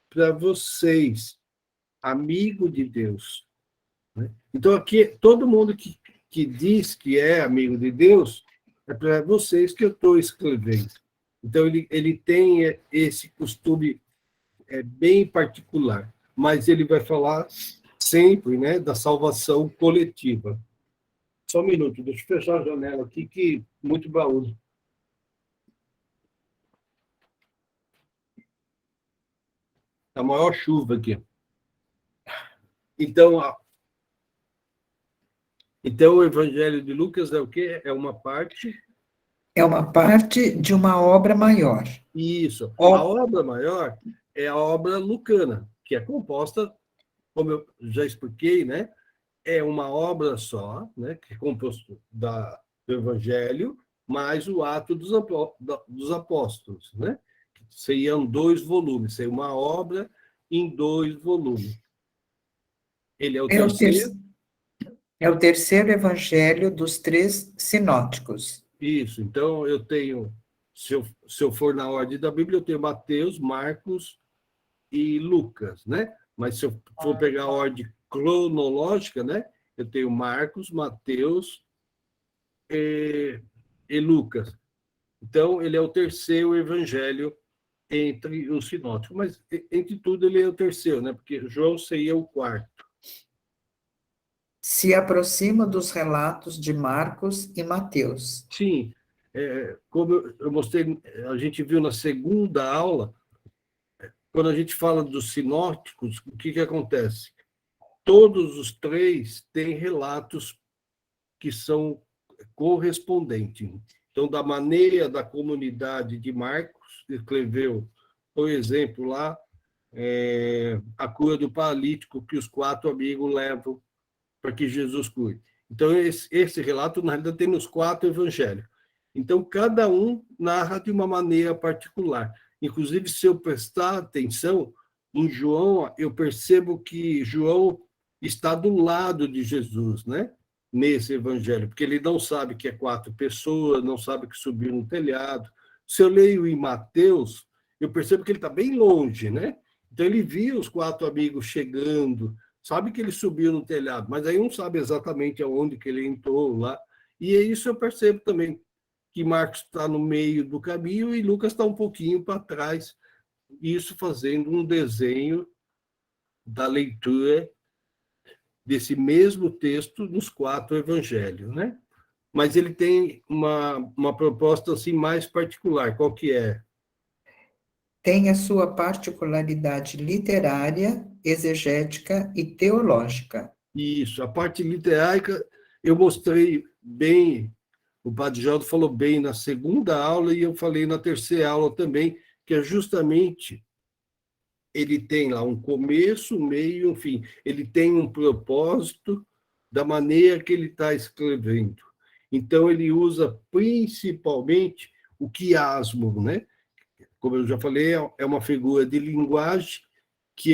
para vocês, amigo de Deus. Né? Então, aqui, todo mundo que diz que é amigo de Deus, é para vocês que eu estou escrevendo. Então, ele tem esse costume bem particular, mas ele vai falar sempre, né, da salvação coletiva. Só um minuto, deixa eu fechar a janela aqui, que muito barulho. A maior chuva aqui. Então, o Evangelho de Lucas é o quê? É uma parte... É uma parte de uma obra maior. Isso. A obra maior é a obra lucana, que é composta, como eu já expliquei, né? É uma obra só, né? Que é composto do Evangelho, mais o ato dos apóstolos, né? Seriam 2 volumes, seria uma obra em 2 volumes. Ele é o terceiro. É o terceiro evangelho dos 3 sinóticos. Isso, então eu tenho, se eu for na ordem da Bíblia, eu tenho Mateus, Marcos e Lucas, né? Mas se eu for pegar a ordem cronológica, né? Eu tenho Marcos, Mateus e Lucas. Então, ele é o terceiro evangelho entre os sinóticos, mas entre tudo ele é o terceiro, né? Porque João seria o quarto. Se aproxima dos relatos de Marcos e Mateus. Sim, como eu mostrei, a gente viu na segunda aula, quando a gente fala dos sinóticos, o que acontece? Todos os 3 têm relatos que são correspondentes. Então, da maneira da comunidade de Marcos, escreveu, por exemplo, lá, a cura do paralítico que os 4 amigos levam para que Jesus cure. Então, esse relato, na realidade, tem nos 4 evangelhos. Então, cada um narra de uma maneira particular. Inclusive, se eu prestar atenção, em João, eu percebo que João está do lado de Jesus, né? Nesse evangelho, porque ele não sabe que é 4 pessoas, não sabe que subiu no telhado. Se eu leio em Mateus, eu percebo que ele está bem longe, né? Então, ele viu os 4 amigos chegando, sabe que ele subiu no telhado, mas aí não sabe exatamente aonde que ele entrou lá. E é isso eu percebo também, que Marcos está no meio do caminho e Lucas está um pouquinho para trás, isso fazendo um desenho da leitura desse mesmo texto nos 4 evangelhos, né? Mas ele tem uma proposta assim mais particular. Qual que é? Tem a sua particularidade literária, exegética e teológica. Isso, a parte literária eu mostrei bem, o Padre Geraldo falou bem na segunda aula e eu falei na terceira aula também, que é justamente ele tem lá um começo, meio, um fim. Ele tem um propósito da maneira que ele está escrevendo. Então, ele usa principalmente o quiasmo, né? Como eu já falei, é uma figura de linguagem que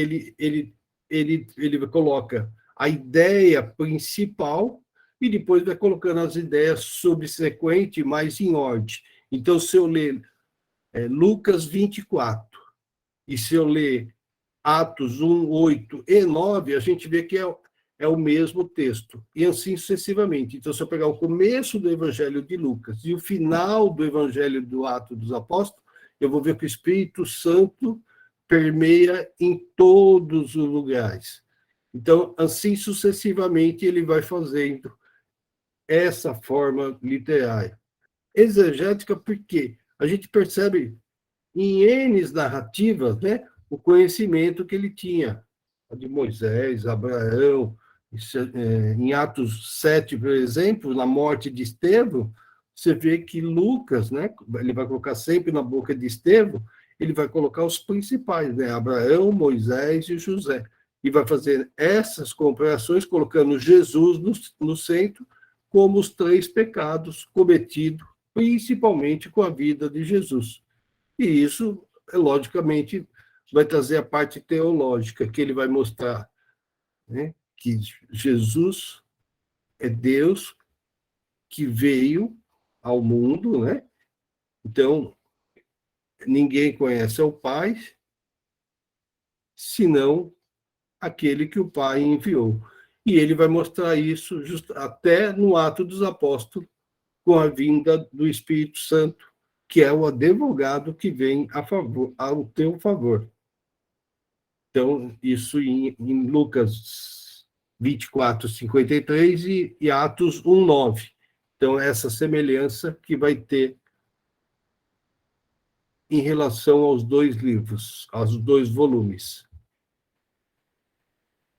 ele coloca a ideia principal e depois vai colocando as ideias subsequentes, mais em ordem. Então, se eu ler Lucas 24, e se eu ler Atos 1, 8 e 9, a gente vê que é o mesmo texto, e assim sucessivamente. Então, se eu pegar o começo do Evangelho de Lucas e o final do Evangelho do Atos dos Apóstolos, eu vou ver que o Espírito Santo permeia em todos os lugares. Então, assim sucessivamente, ele vai fazendo essa forma literária. Exegética, porque a gente percebe em N narrativas, né, o conhecimento que ele tinha, de Moisés, Abraão, em Atos 7, por exemplo, na morte de Estevão, você vê que Lucas, né, ele vai colocar sempre na boca de Estevão, ele vai colocar os principais, né, Abraão, Moisés e José, e vai fazer essas comparações, colocando Jesus no centro, como os 3 pecados cometidos principalmente com a vida de Jesus. E isso, logicamente, vai trazer a parte teológica, que ele vai mostrar, né, que Jesus é Deus que veio ao mundo, né? Então, ninguém conhece o Pai, senão aquele que o Pai enviou. E ele vai mostrar isso até no Atos dos Apóstolos, com a vinda do Espírito Santo, que é o advogado que vem ao teu favor. Então, isso em Lucas 24, 53 e Atos 1, 9. Então, essa semelhança que vai ter em relação aos dois livros, aos dois volumes.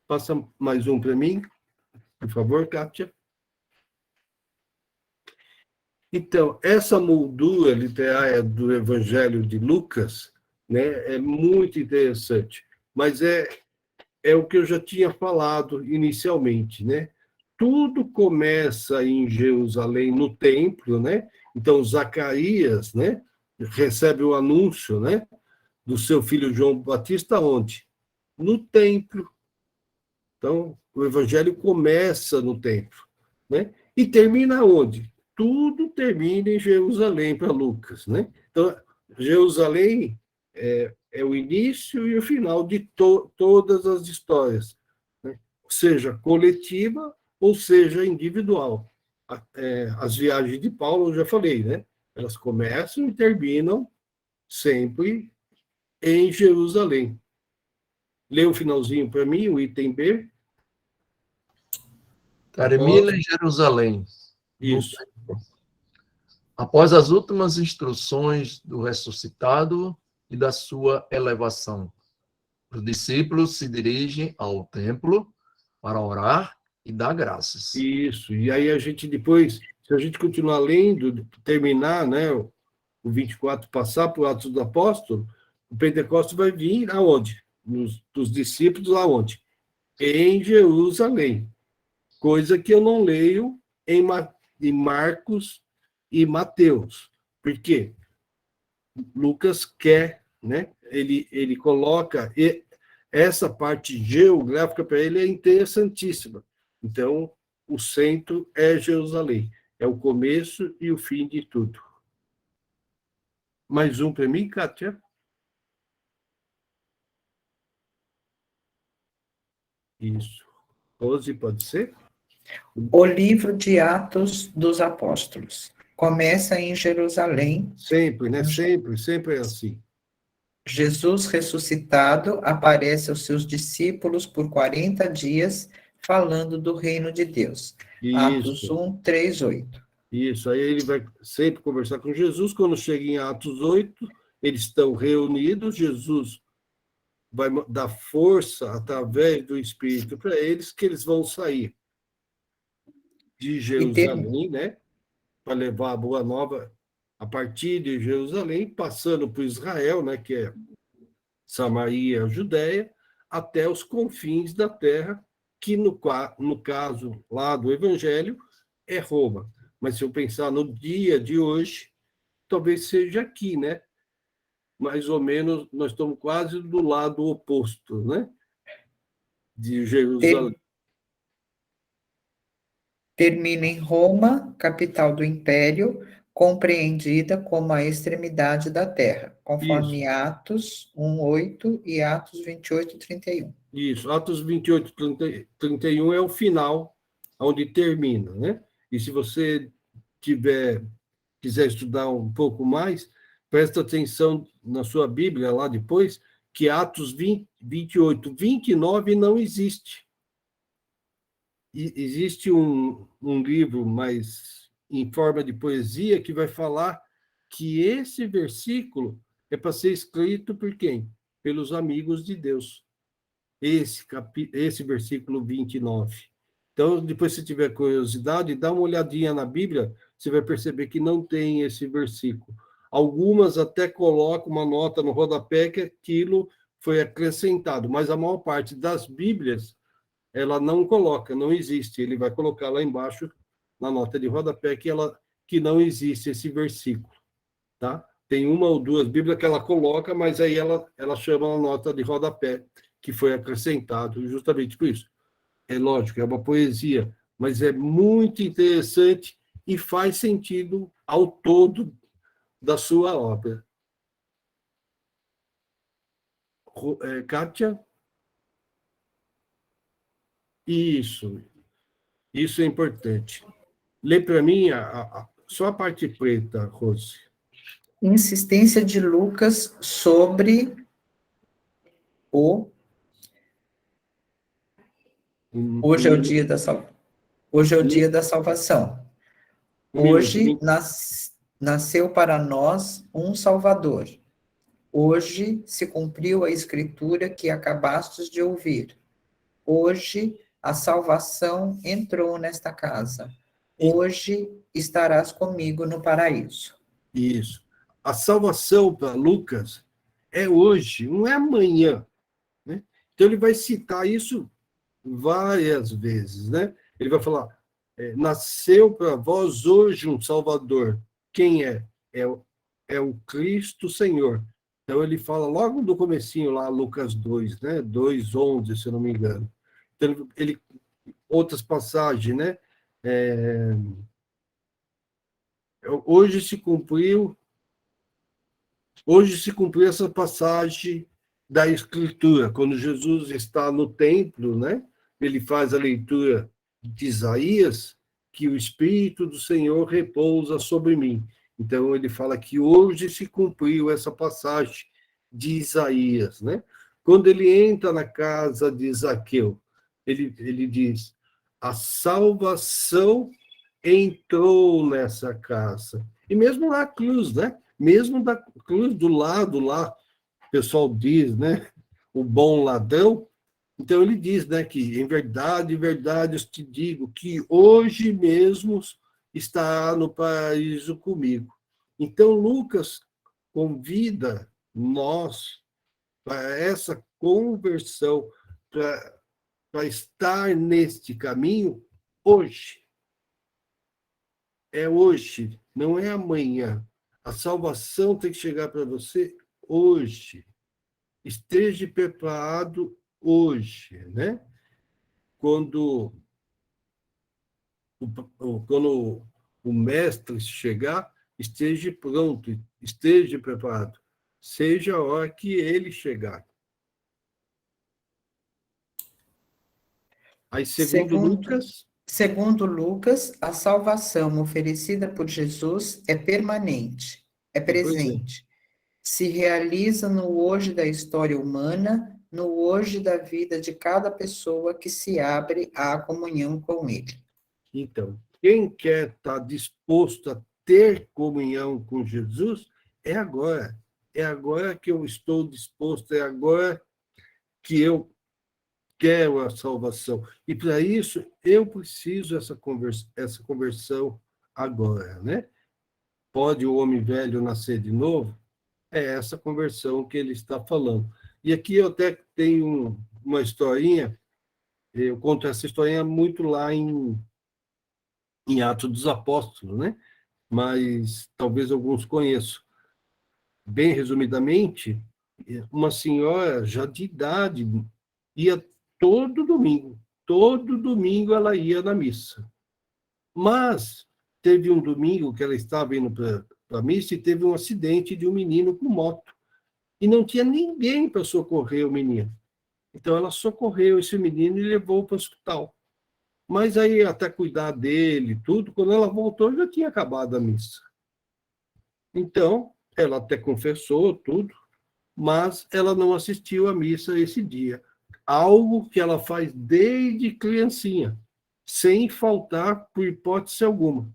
Passa mais um para mim, por favor, Kátia. Então, essa moldura literária do Evangelho de Lucas, né, é muito interessante, mas é o que eu já tinha falado inicialmente, né? Tudo começa em Jerusalém, no templo, né? Então, Zacarias, né, recebe o anúncio, né, do seu filho João Batista, onde? No templo. Então, o evangelho começa no templo, né? E termina onde? Tudo termina em Jerusalém para Lucas, né? Então, Jerusalém é o início e o final de todas as histórias, né? Seja coletiva ou seja individual. As viagens de Paulo, eu já falei, né? Elas começam e terminam sempre em Jerusalém. Lê o finalzinho para mim, o item B. Termina em Jerusalém. Isso. Após as últimas instruções do ressuscitado e da sua elevação, os discípulos se dirigem ao templo para orar e dar graças. Isso. E aí a gente depois, se a gente continuar lendo, terminar, né, o 24, passar para o Atos do Apóstolo, o Pentecostes vai vir aonde? Dos discípulos aonde? Em Jerusalém. Coisa que eu não leio em Marcos e Mateus. Por quê? Lucas quer, né? Ele coloca essa parte geográfica para ele é interessantíssima. Então, o centro é Jerusalém. É o começo e o fim de tudo. Mais um para mim, Kátia? Isso. 12 pode ser? O livro de Atos dos Apóstolos. Começa em Jerusalém. Sempre, né? Sempre é assim. Jesus ressuscitado aparece aos seus discípulos por 40 dias, falando do reino de Deus. Atos Isso. 1, 3, 8. Isso, aí ele vai sempre conversar com Jesus. Quando chega em Atos 8, eles estão reunidos, Jesus vai dar força através do Espírito para eles, que eles vão sair de Jerusalém, né, para levar a boa nova a partir de Jerusalém, passando por Israel, né, que é Samaria, a Judéia, até os confins da terra, que no caso lá do Evangelho é Roma. Mas se eu pensar no dia de hoje, talvez seja aqui, né? Mais ou menos, nós estamos quase do lado oposto, né? De Jerusalém. Termina em Roma, capital do império, compreendida como a extremidade da terra, conforme Isso. Atos 1, 8 e Atos 28, 31. Isso, Atos 28, 31 é o final, onde termina, né? E se você quiser estudar um pouco mais, presta atenção na sua Bíblia lá depois, que Atos 28, 29 não existe. Existe um livro, mas em forma de poesia, que vai falar que esse versículo é para ser escrito por quem? Pelos amigos de Deus. Esse versículo 29. Então, depois, se tiver curiosidade, dá uma olhadinha na Bíblia, você vai perceber que não tem esse versículo. Algumas até colocam uma nota no rodapé que aquilo foi acrescentado, mas a maior parte das Bíblias, ela não coloca, não existe. Ele vai colocar lá embaixo, na nota de rodapé, que ela que não existe esse versículo, tá? Tem uma ou duas Bíblias que ela coloca, mas aí ela chama a nota de rodapé, que foi acrescentado justamente por isso. É lógico, é uma poesia, mas é muito interessante e faz sentido ao todo da sua obra. Kátia? Isso é importante. Lê para mim só a parte preta, Rose. Insistência de Lucas sobre o... Hoje é o dia da salvação. Hoje nasceu para nós um Salvador. Hoje se cumpriu a escritura que acabastes de ouvir. Hoje a salvação entrou nesta casa. Hoje estarás comigo no paraíso. Isso. A salvação para Lucas é hoje, não é amanhã, né? Então ele vai citar isso várias vezes, né? Ele vai falar, nasceu para vós hoje um Salvador. Quem é? É o Cristo Senhor. Então ele fala logo no comecinho lá, Lucas 2, né? 2:11, se eu não me engano. Então outras passagens, né? Hoje se cumpriu essa passagem da Escritura, quando Jesus está no templo, né? Ele faz a leitura de Isaías, que o Espírito do Senhor repousa sobre mim. Então, ele fala que hoje se cumpriu essa passagem de Isaías, né? Quando ele entra na casa de Zaqueu, ele diz, a salvação entrou nessa casa. E mesmo na cruz, né? Mesmo da cruz do lado lá, o pessoal diz, né? O bom ladrão. Então ele diz, né? Que em verdade, eu te digo que hoje mesmo está no paraíso comigo. Então Lucas convida nós para essa conversão, para estar neste caminho hoje. É hoje, não é amanhã. A salvação tem que chegar para você hoje. Esteja preparado hoje, né? Quando o mestre chegar, esteja pronto, esteja preparado. Seja a hora que ele chegar. Aí, Segundo Lucas, a salvação oferecida por Jesus é permanente, é presente. Se realiza no hoje da história humana, no hoje da vida de cada pessoa que se abre à comunhão com Ele. Então, quem quer estar disposto a ter comunhão com Jesus, é agora. É agora que eu estou disposto, é agora que eu quero a salvação. E para isso, eu preciso essa conversão agora, né? Pode o homem velho nascer de novo? É essa conversão que ele está falando. E aqui eu até tenho uma historinha, eu conto essa historinha muito lá em Atos dos Apóstolos, né? Mas talvez alguns conheçam. Bem resumidamente, uma senhora já de idade ia todo domingo ela ia na missa. Mas teve um domingo que ela estava indo para a missa e teve um acidente de um menino com moto. E não tinha ninguém para socorrer o menino. Então ela socorreu esse menino e levou para o hospital. Mas aí, até cuidar dele, tudo, quando ela voltou, já tinha acabado a missa. Então, ela até confessou tudo, mas ela não assistiu à missa esse dia. Algo que ela faz desde criancinha, sem faltar por hipótese alguma.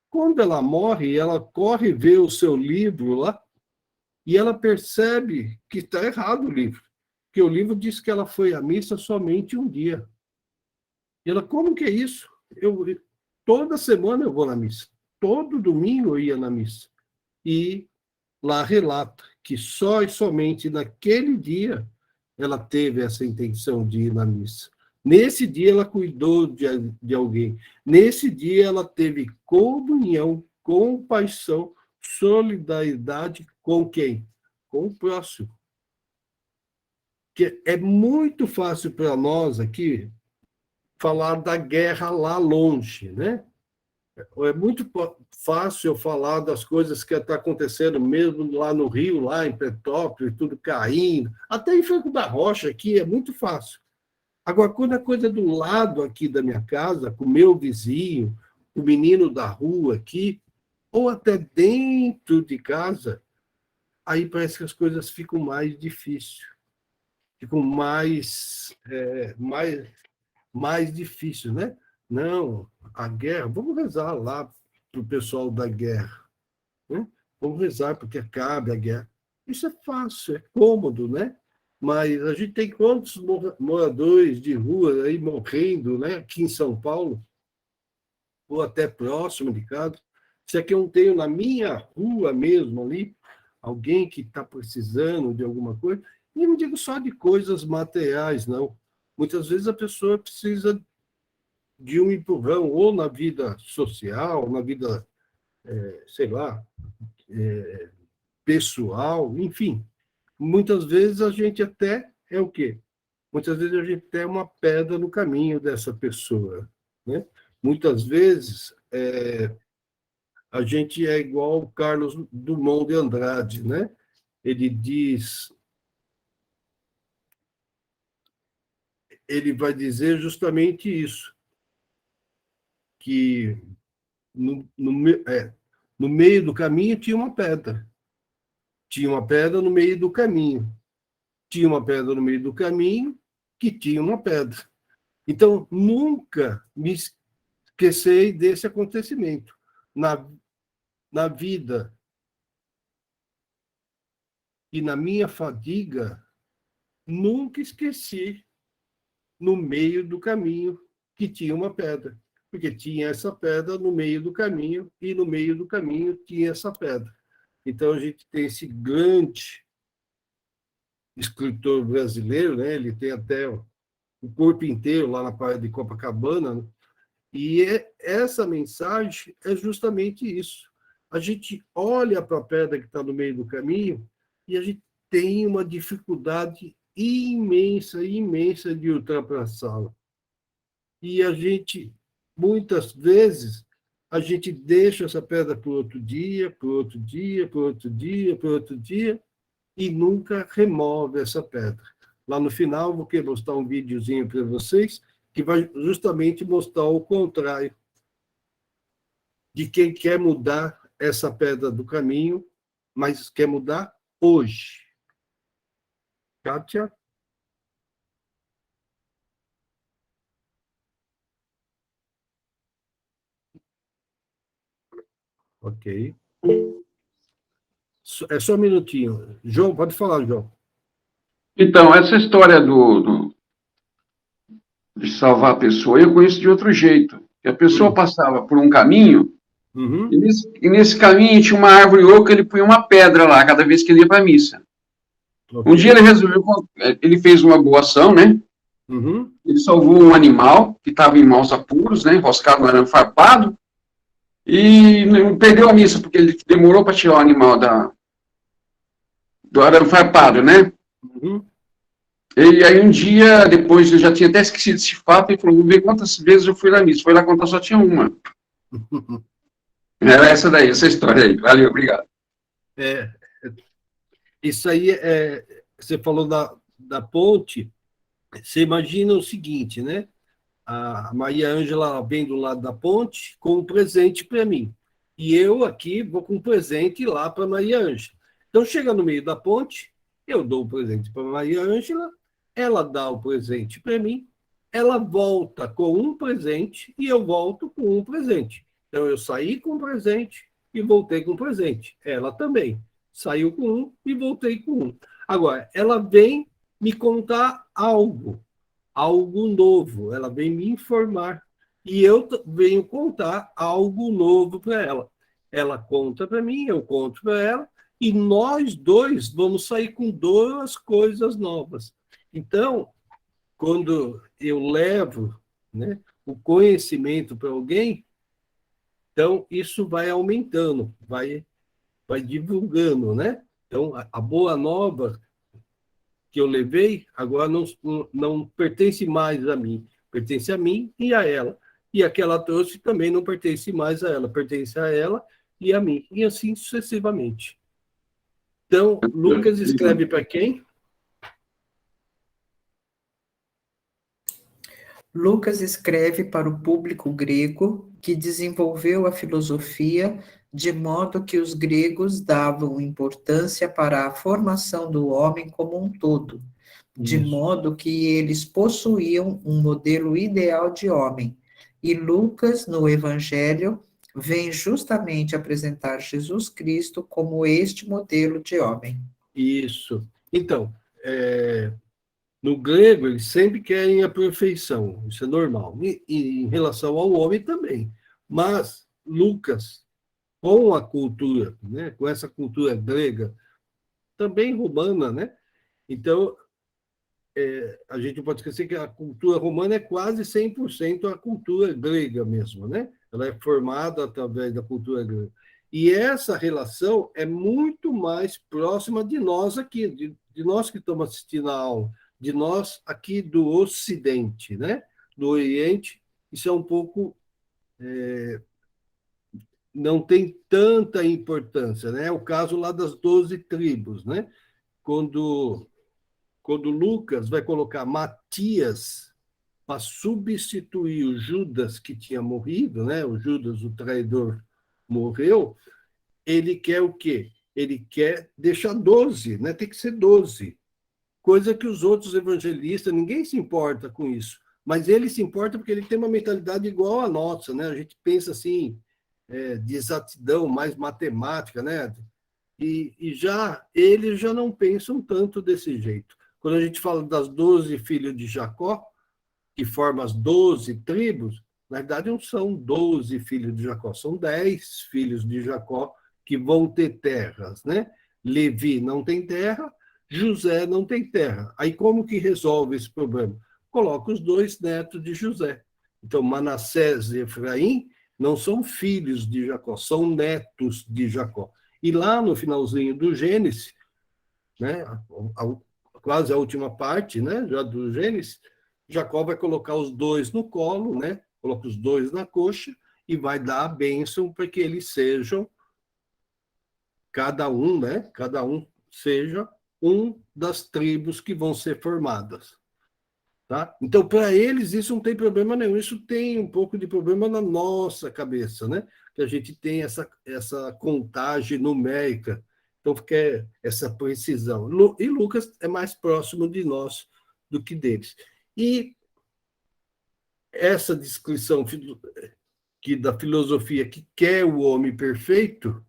Quando ela morre, ela corre ver o seu livro lá, e ela percebe que está errado o livro, que o livro diz que ela foi à missa somente um dia. E ela, como que é isso? Toda semana eu vou na missa. Todo domingo eu ia na missa. E lá relata que só e somente naquele dia ela teve essa intenção de ir na missa. Nesse dia ela cuidou de alguém. Nesse dia ela teve comunhão compaixão, solidariedade com quem? Com o próximo. Que é muito fácil para nós aqui falar da guerra lá longe, né? É muito fácil eu falar das coisas que estão acontecendo mesmo lá no Rio, lá em Petrópolis, tudo caindo. Até em Franco da Rocha aqui é muito fácil. Agora, quando a coisa é do lado aqui da minha casa, com o meu vizinho, o menino da rua aqui, ou até dentro de casa, aí parece que as coisas ficam mais difíceis. Ficam mais difíceis, né? Não, a guerra, vamos rezar lá para o pessoal da guerra, né? Vamos rezar porque acabe a guerra. Isso é fácil, é cômodo, né? Mas a gente tem quantos moradores de rua aí morrendo, né? Aqui em São Paulo, ou até próximo de casa. Se é que eu não tenho na minha rua mesmo ali, alguém que está precisando de alguma coisa, e não digo só de coisas materiais, não. Muitas vezes a pessoa precisa de um empurrão, ou na vida social, na vida, sei lá, pessoal, enfim. Muitas vezes a gente até é o quê? Muitas vezes a gente tem uma pedra no caminho dessa pessoa, né? Muitas vezes a gente é igual o Carlos Drummond de Andrade, né? Ele diz, ele vai dizer justamente isso, que no meio do caminho tinha uma pedra. Tinha uma pedra no meio do caminho. Tinha uma pedra no meio do caminho que tinha uma pedra. Então, nunca me esqueci desse acontecimento. Na vida e na minha fadiga, nunca esqueci no meio do caminho que tinha uma pedra. Porque tinha essa pedra no meio do caminho e no meio do caminho tinha essa pedra. Então, a gente tem esse grande escritor brasileiro, né? Ele tem até o corpo inteiro lá na praia de Copacabana, né? E essa mensagem é justamente isso. A gente olha para a pedra que está no meio do caminho e a gente tem uma dificuldade imensa, imensa de ultrapassá-la. E a gente, muitas vezes, a gente deixa essa pedra para outro dia, para outro dia, para outro dia, para outro dia, e nunca remove essa pedra. Lá no final, vou querer mostrar um videozinho para vocês, que vai justamente mostrar o contrário de quem quer mudar essa pedra do caminho, mas quer mudar hoje. Kátia? Ok. É só um minutinho. João, pode falar, João. Então, essa história de salvar a pessoa, eu conheço de outro jeito. Que a pessoa passava por um caminho, Uhum. e nesse caminho tinha uma árvore oca, ele punha uma pedra lá, cada vez que ele ia para a missa. Okay. Um dia ele resolveu, ele fez uma boa ação, né? Uhum. Ele salvou um animal que estava em maus apuros, né? Enroscado no arame farpado, e perdeu a missa, porque ele demorou para tirar o animal do arame farpado, né? Uhum. E aí um dia, depois, eu já tinha até esquecido esse fato, e falou, vou ver quantas vezes eu fui na missa. Foi lá contar, só tinha uma. Era essa história aí. Valeu, obrigado. Isso aí, você falou da ponte, você imagina o seguinte, né? A Maria Ângela vem do lado da ponte com um presente para mim. E eu aqui vou com um presente lá para Maria Ângela. Então, chega no meio da ponte, eu dou o presente para Maria Ângela, ela dá o presente para mim, ela volta com um presente e eu volto com um presente. Então, eu saí com um presente e voltei com um presente. Ela também saiu com um e voltei com um. Agora, ela vem me contar algo novo, ela vem me informar. E eu venho contar algo novo para ela. Ela conta para mim, eu conto para ela, e nós dois vamos sair com duas coisas novas. Então, quando eu levo, né, o conhecimento para alguém, Então, isso vai aumentando, vai divulgando, né? Então, a boa nova que eu levei, agora não pertence mais a mim, pertence a mim e a ela. E a que ela trouxe também não pertence mais a ela, pertence a ela e a mim, e assim sucessivamente. Então, Lucas escreve para quem? Lucas escreve para o público grego que desenvolveu a filosofia de modo que os gregos davam importância para a formação do homem como um todo, de Isso. modo que eles possuíam um modelo ideal de homem. E Lucas, no Evangelho, vem justamente apresentar Jesus Cristo como este modelo de homem. Isso. Então, no grego, eles sempre querem a perfeição, isso é normal. E em relação ao homem também. Mas Lucas, com a cultura, né, com essa cultura grega, também romana, né? Então, a gente não pode esquecer que a cultura romana é quase 100% a cultura grega mesmo, né? Ela é formada através da cultura grega. E essa relação é muito mais próxima de nós aqui, de nós que estamos assistindo a aula, de nós aqui do Ocidente, né? Do Oriente, isso é um pouco... não tem tanta importância, né? É o caso lá das 12 tribos, né? Quando Lucas vai colocar Matias para substituir o Judas que tinha morrido, né? O Judas, o traidor, morreu. Ele quer o quê? Ele quer deixar 12, né? Tem que ser 12. Coisa que os outros evangelistas, ninguém se importa com isso. Mas ele se importa porque ele tem uma mentalidade igual à nossa, né? A gente pensa assim, de exatidão, mais matemática, né? E já eles já não pensam tanto desse jeito. Quando a gente fala das 12 filhos de Jacó, que formam as 12 tribos, na verdade não são 12 filhos de Jacó, são 10 filhos de Jacó que vão ter terras, né? Levi não tem terra, José não tem terra. Aí como que resolve esse problema? Coloca os 2 netos de José. Então, Manassés e Efraim não são filhos de Jacó, são netos de Jacó. E lá no finalzinho do Gênesis, né, quase a última parte, né, já do Gênesis, Jacó vai colocar os 2 no colo, né, coloca os 2 na coxa e vai dar a bênção para que eles sejam, cada um seja um das tribos que vão ser formadas. Tá? Então, para eles, isso não tem problema nenhum. Isso tem um pouco de problema na nossa cabeça, né? Que a gente tem essa contagem numérica, então quer essa precisão. E Lucas é mais próximo de nós do que deles. E essa descrição da filosofia que quer o homem perfeito,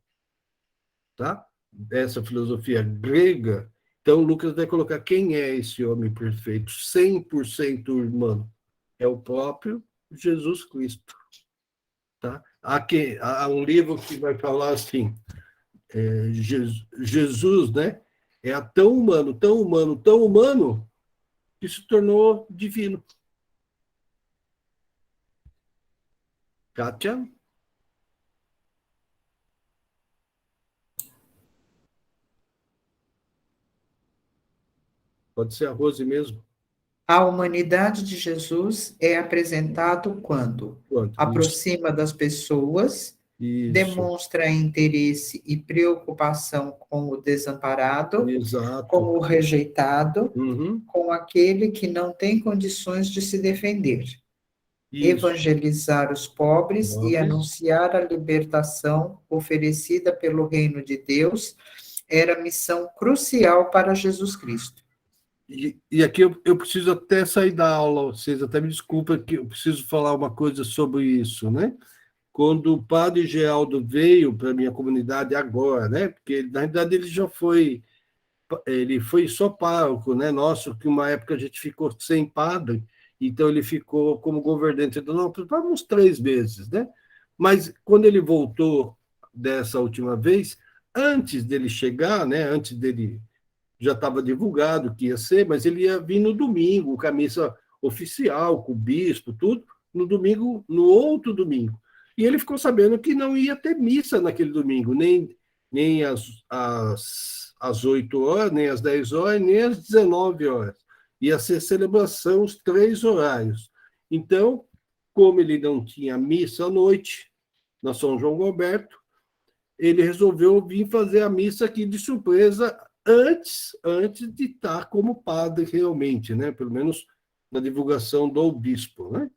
tá? Essa filosofia grega, então, Lucas vai colocar quem é esse homem perfeito, 100% humano. É o próprio Jesus Cristo. Tá? Há um livro que vai falar assim, Jesus, né, é tão humano, tão humano, tão humano, que se tornou divino. Kátia? Pode ser a Rose mesmo. A humanidade de Jesus é apresentado quando aproxima das pessoas, demonstra interesse e preocupação com o desamparado, Exato. com o rejeitado, com aquele que não tem condições de se defender. Isso. Evangelizar os pobres e anunciar a libertação oferecida pelo reino de Deus era missão crucial para Jesus Cristo. E aqui eu preciso até sair da aula, vocês até me desculpem que eu preciso falar uma coisa sobre isso, né? Quando o padre Geraldo veio para a minha comunidade agora, né? Porque, na verdade, ele foi só pároco, né? Nosso, que uma época a gente ficou sem padre, então ele ficou como governante do norte por uns 3 meses, né? Mas quando ele voltou dessa última vez, antes dele chegar, né? Antes dele... já estava divulgado que ia ser, mas ele ia vir no domingo, com a missa oficial, com o bispo, tudo, no domingo, no outro domingo. E ele ficou sabendo que não ia ter missa naquele domingo, nem às 8 horas, nem às 10 horas, nem às 19 horas. Ia ser celebração os 3 horários. Então, como ele não tinha missa à noite, na São João Roberto, ele resolveu vir fazer a missa aqui de surpresa antes de estar como padre realmente, né? Pelo menos na divulgação do bispo, né?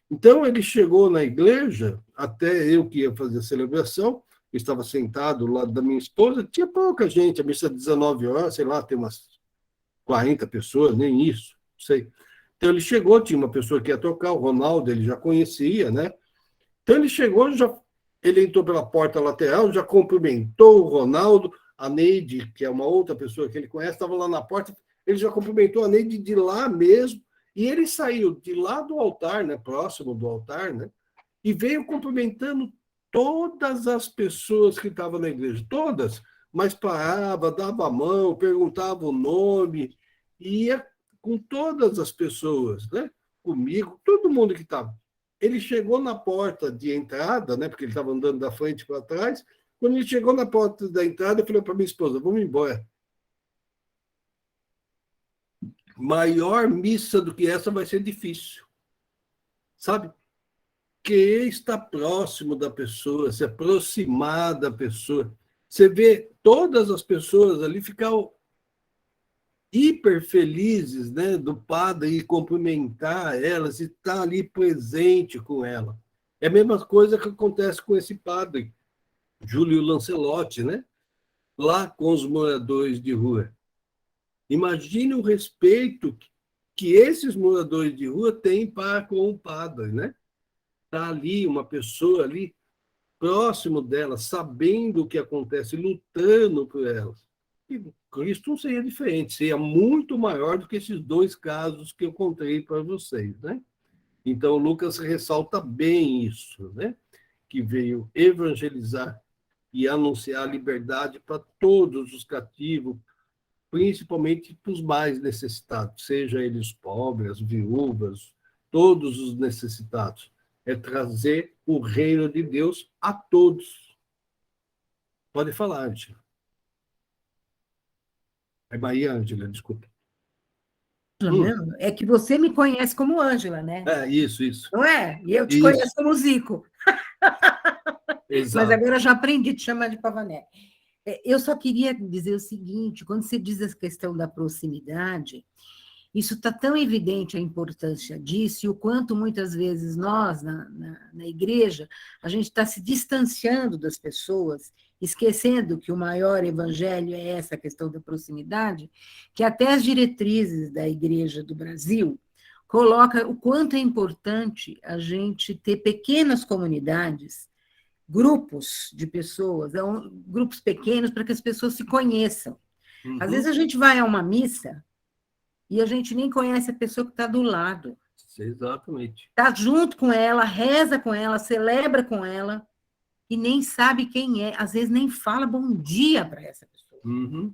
Então, ele chegou na igreja, até eu que ia fazer a celebração, eu estava sentado do lado da minha esposa, tinha pouca gente, a missa 19 horas, sei lá, tem umas 40 pessoas, nem isso, não sei. Então, ele chegou, tinha uma pessoa que ia tocar, o Ronaldo, ele já conhecia, né? Então, ele chegou, ele entrou pela porta lateral, já cumprimentou o Ronaldo, a Neide, que é uma outra pessoa que ele conhece, estava lá na porta, ele já cumprimentou a Neide de lá mesmo, e ele saiu de lá do altar, né, próximo do altar, né, e veio cumprimentando todas as pessoas que estavam na igreja, todas, mas parava, dava a mão, perguntava o nome, ia com todas as pessoas, né, comigo, todo mundo que estava. Ele chegou na porta de entrada, né, porque ele estava andando da frente para trás. Quando ele chegou na porta da entrada, eu falei para minha esposa: vamos embora. Maior missa do que essa vai ser difícil. Sabe? Que está próximo da pessoa, se aproximar da pessoa. Você vê todas as pessoas ali ficar hiper felizes, né, do padre ir cumprimentar elas e estar ali presente com ela. É a mesma coisa que acontece com esse padre, Júlio Lancelotti, né, lá com os moradores de rua. Imagine o respeito que esses moradores de rua têm para com o padre, né? Está ali uma pessoa ali próximo dela, sabendo o que acontece, lutando por elas. E Cristo não seria diferente, seria muito maior do que esses 2 casos que eu contei para vocês, né? Então, Lucas ressalta bem isso, né? Que veio evangelizar e anunciar a liberdade para todos os cativos, principalmente para os mais necessitados, seja eles pobres, as viúvas, todos os necessitados. É trazer o reino de Deus a todos. Pode falar, Ângela. É Maria Ângela, desculpa. Não, é que você me conhece como Ângela, né? Isso. Não é? E eu te Isso. conheço como Zico. Exato. Mas agora eu já aprendi a te chamar de Pavané. Eu só queria dizer o seguinte: quando você diz essa questão da proximidade, isso está tão evidente a importância disso, e o quanto muitas vezes nós, na igreja, a gente está se distanciando das pessoas, esquecendo que o maior evangelho é essa questão da proximidade, que até as diretrizes da Igreja do Brasil colocam o quanto é importante a gente ter pequenas comunidades, grupos de pessoas, grupos pequenos, para que as pessoas se conheçam. Às vezes a gente vai a uma missa e a gente nem conhece a pessoa que está do lado. Exatamente. Está junto com ela, reza com ela, celebra com ela, e nem sabe quem é. Às vezes nem fala bom dia para essa pessoa.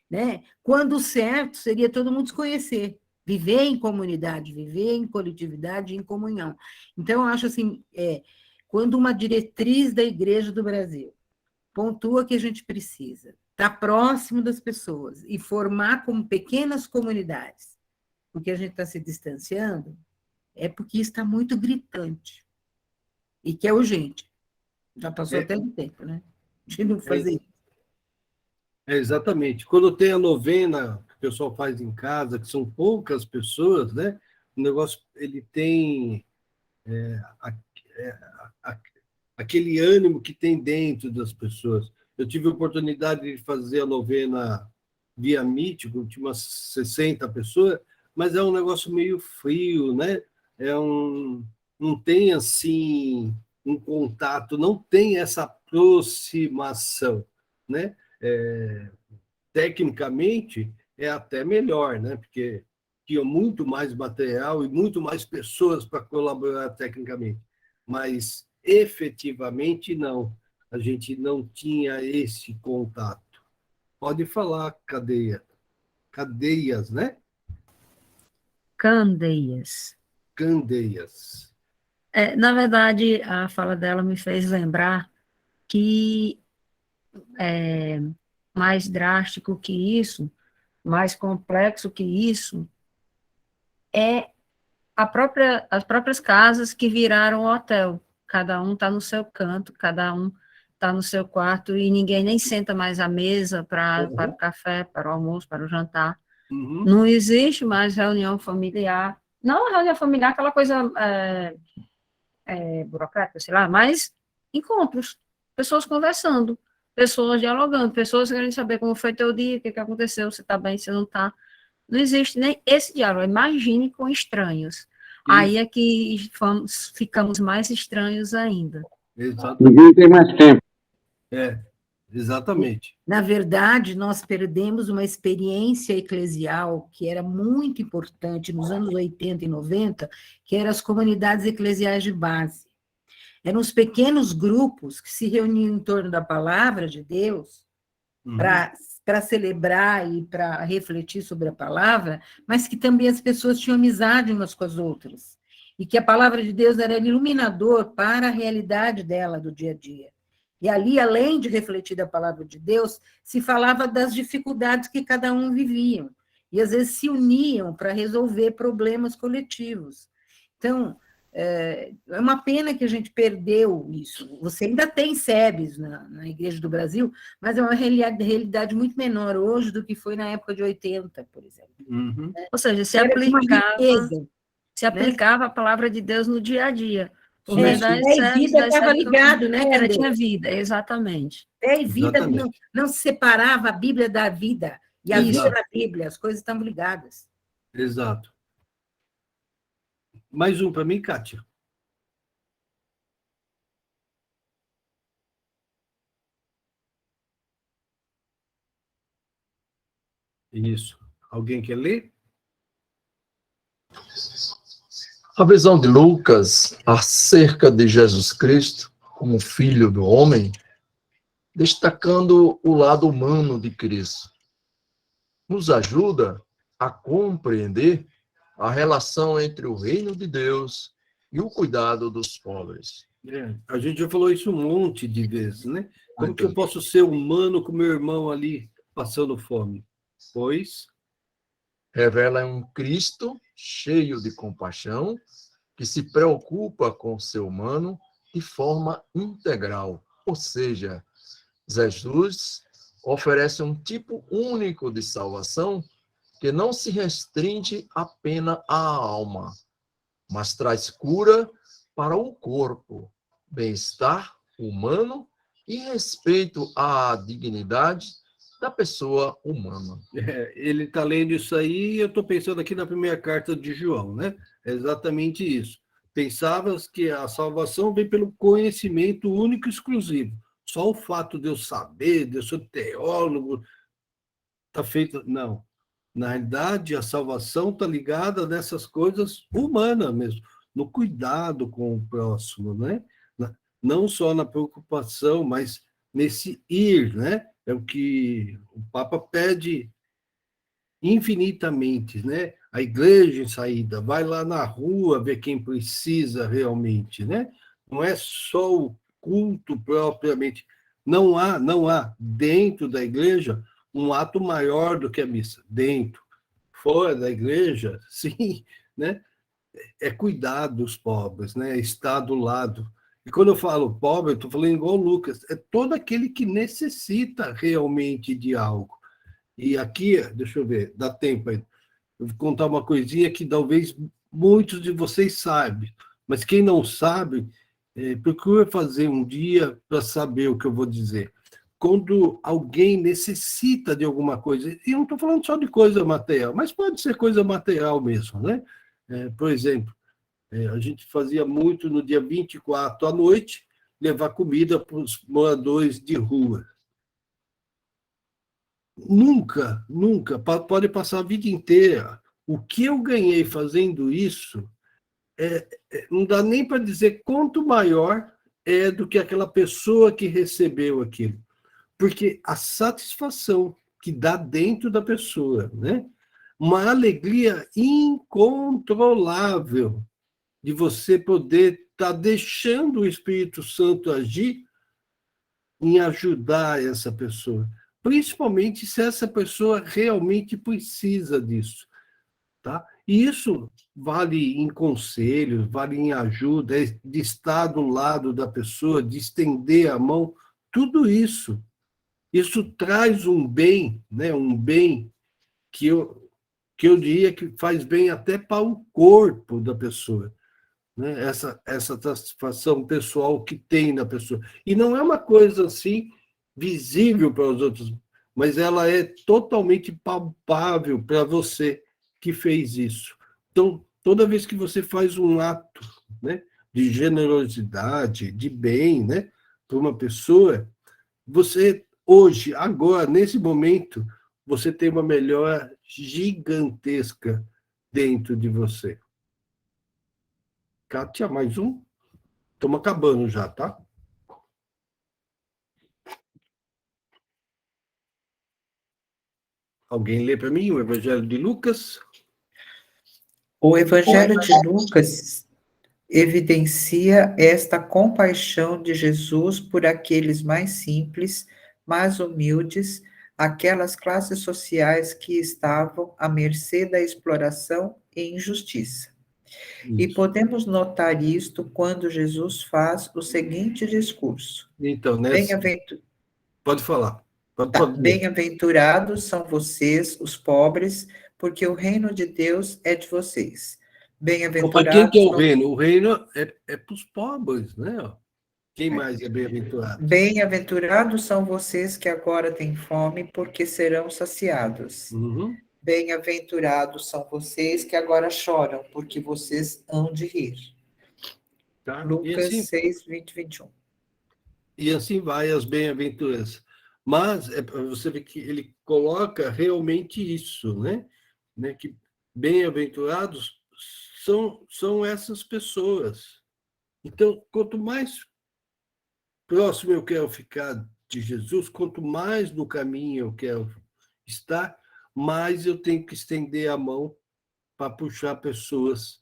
Né? Quando o certo seria todo mundo se conhecer, viver em comunidade, viver em coletividade, em comunhão. Então, eu acho assim, quando uma diretriz da Igreja do Brasil pontua que a gente precisa estar próximo das pessoas e formar como pequenas comunidades, porque a gente está se distanciando, é porque isso está muito gritante e que é urgente. Já passou até um tempo, né? De não fazer isso. Exatamente. Quando tem a novena que o pessoal faz em casa, que são poucas pessoas, né? O negócio ele tem aquele ânimo que tem dentro das pessoas. Eu tive a oportunidade de fazer a novena via Meet, tinha umas 60 pessoas, mas é um negócio meio frio, né? Não tem assim um contato, não tem essa aproximação, né? Tecnicamente é até melhor, né? Porque tinha muito mais material e muito mais pessoas para colaborar tecnicamente, mas efetivamente não. A gente não tinha esse contato. Pode falar, cadeias, né? Candeias. Candeias. Na verdade, a fala dela me fez lembrar que mais drástico que isso, mais complexo que isso, é as próprias casas que viraram hotel. Cada um está no seu canto, cada um está no seu quarto e ninguém nem senta mais à mesa para o café, para o almoço, para o jantar. Uhum. Não existe mais reunião familiar. Não reunião familiar, aquela coisa burocrática, sei lá, mas encontros, pessoas conversando, pessoas dialogando, pessoas querendo saber como foi teu dia, o que aconteceu, se está bem, se não está. Não existe nem esse diálogo. Imagine com estranhos. Aí é que ficamos mais estranhos ainda. Exatamente. Ninguém tem mais tempo. Exatamente. Na verdade, nós perdemos uma experiência eclesial que era muito importante nos anos 80 e 90, que eram as comunidades eclesiais de base. Eram os pequenos grupos que se reuniam em torno da palavra de Deus para celebrar e para refletir sobre a palavra, mas que também as pessoas tinham amizade umas com as outras. E que a palavra de Deus era iluminador para a realidade dela do dia a dia. E ali, além de refletir da palavra de Deus, se falava das dificuldades que cada um vivia. E, às vezes, se uniam para resolver problemas coletivos. Então, é uma pena que a gente perdeu isso. Você ainda tem SEBs na Igreja do Brasil, mas é uma realidade muito menor hoje do que foi na época de 80, por exemplo. Uhum. Ou seja, se aplicava a palavra de Deus no dia a dia. Por meio das vida estava ligado, né? Ela tinha vida, exatamente. Fé e vida não se separava a Bíblia da vida, e a vida da Bíblia, as coisas estavam ligadas. Exato. Mais um para mim, Kátia. Isso. Alguém quer ler? A visão de Lucas acerca de Jesus Cristo como Filho do Homem, destacando o lado humano de Cristo, nos ajuda a compreender a relação entre o reino de Deus e o cuidado dos pobres. A gente já falou isso um monte de vezes, né? Como que eu posso ser humano com meu irmão ali passando fome? Pois revela um Cristo cheio de compaixão, que se preocupa com o ser humano de forma integral. Ou seja, Jesus oferece um tipo único de salvação que não se restringe apenas à alma, mas traz cura para o corpo, bem-estar humano e respeito à dignidade da pessoa humana. Ele está lendo isso aí e eu estou pensando aqui na primeira carta de João, né? É exatamente isso. Pensavas que a salvação vem pelo conhecimento único e exclusivo. Só o fato de eu saber, de eu ser teólogo, está feito... Não. Na realidade, a salvação está ligada nessas coisas humanas mesmo, no cuidado com o próximo, né? Não só na preocupação, mas nesse ir, né? É o que o Papa pede infinitamente, né? A igreja em saída, vai lá na rua ver quem precisa realmente, né? Não é só o culto propriamente. Não há dentro da igreja um ato maior do que a missa. Dentro, fora da igreja, sim, né? É cuidar dos pobres, né? Estar do lado. E quando eu falo pobre, eu estou falando igual o Lucas, é todo aquele que necessita realmente de algo. E aqui, deixa eu ver, dá tempo ainda. Eu vou contar uma coisinha que talvez muitos de vocês saibam, mas quem não sabe, procura fazer um dia para saber o que eu vou dizer. Quando alguém necessita de alguma coisa, e eu não estou falando só de coisa material, mas pode ser coisa material mesmo, né? Por exemplo, a gente fazia muito no dia 24 à noite, levar comida para os moradores de rua. Nunca, pode passar a vida inteira. O que eu ganhei fazendo isso, não dá nem para dizer quanto maior é do que aquela pessoa que recebeu aquilo. Porque a satisfação que dá dentro da pessoa, né? Uma alegria incontrolável de você poder está deixando o Espírito Santo agir em ajudar essa pessoa, principalmente se essa pessoa realmente precisa disso, tá? E isso vale em conselhos, vale em ajuda, de estar do lado da pessoa, de estender a mão, tudo isso. Isso traz um bem, né? Um bem que eu diria que faz bem até para o corpo da pessoa, né? Essa satisfação pessoal que tem na pessoa. E não é uma coisa assim visível para os outros, mas ela é totalmente palpável para você que fez isso. Então, toda vez que você faz um ato, né, de generosidade, de bem, né, para uma pessoa, você hoje, agora, nesse momento, você tem uma melhora gigantesca dentro de você. Kátia, mais um? Estamos acabando já, tá? Alguém lê para mim o Evangelho de Lucas? O Evangelho de Lucas evidencia esta compaixão de Jesus por aqueles mais simples, mais humildes, aquelas classes sociais que estavam à mercê da exploração e injustiça. E Isso. podemos notar isto quando Jesus faz o seguinte discurso: Então, pode falar. Pode ler. Bem-aventurados são vocês, os pobres, porque o reino de Deus é de vocês. Mas quem que é Bem-aventurados o reino? O reino é para os pobres, né? Quem mais é bem-aventurado? Bem-aventurados são vocês que agora têm fome, porque serão saciados. Uhum. Bem-aventurados são vocês que agora choram, porque vocês hão de rir. Tá? Lucas 6, 20, 21. E assim vai as bem-aventuranças. Mas é para você ver que ele coloca realmente isso, né? Que bem-aventurados são essas pessoas. Então, quanto mais próximo eu quero ficar de Jesus, quanto mais no caminho eu quero estar, mais eu tenho que estender a mão para puxar pessoas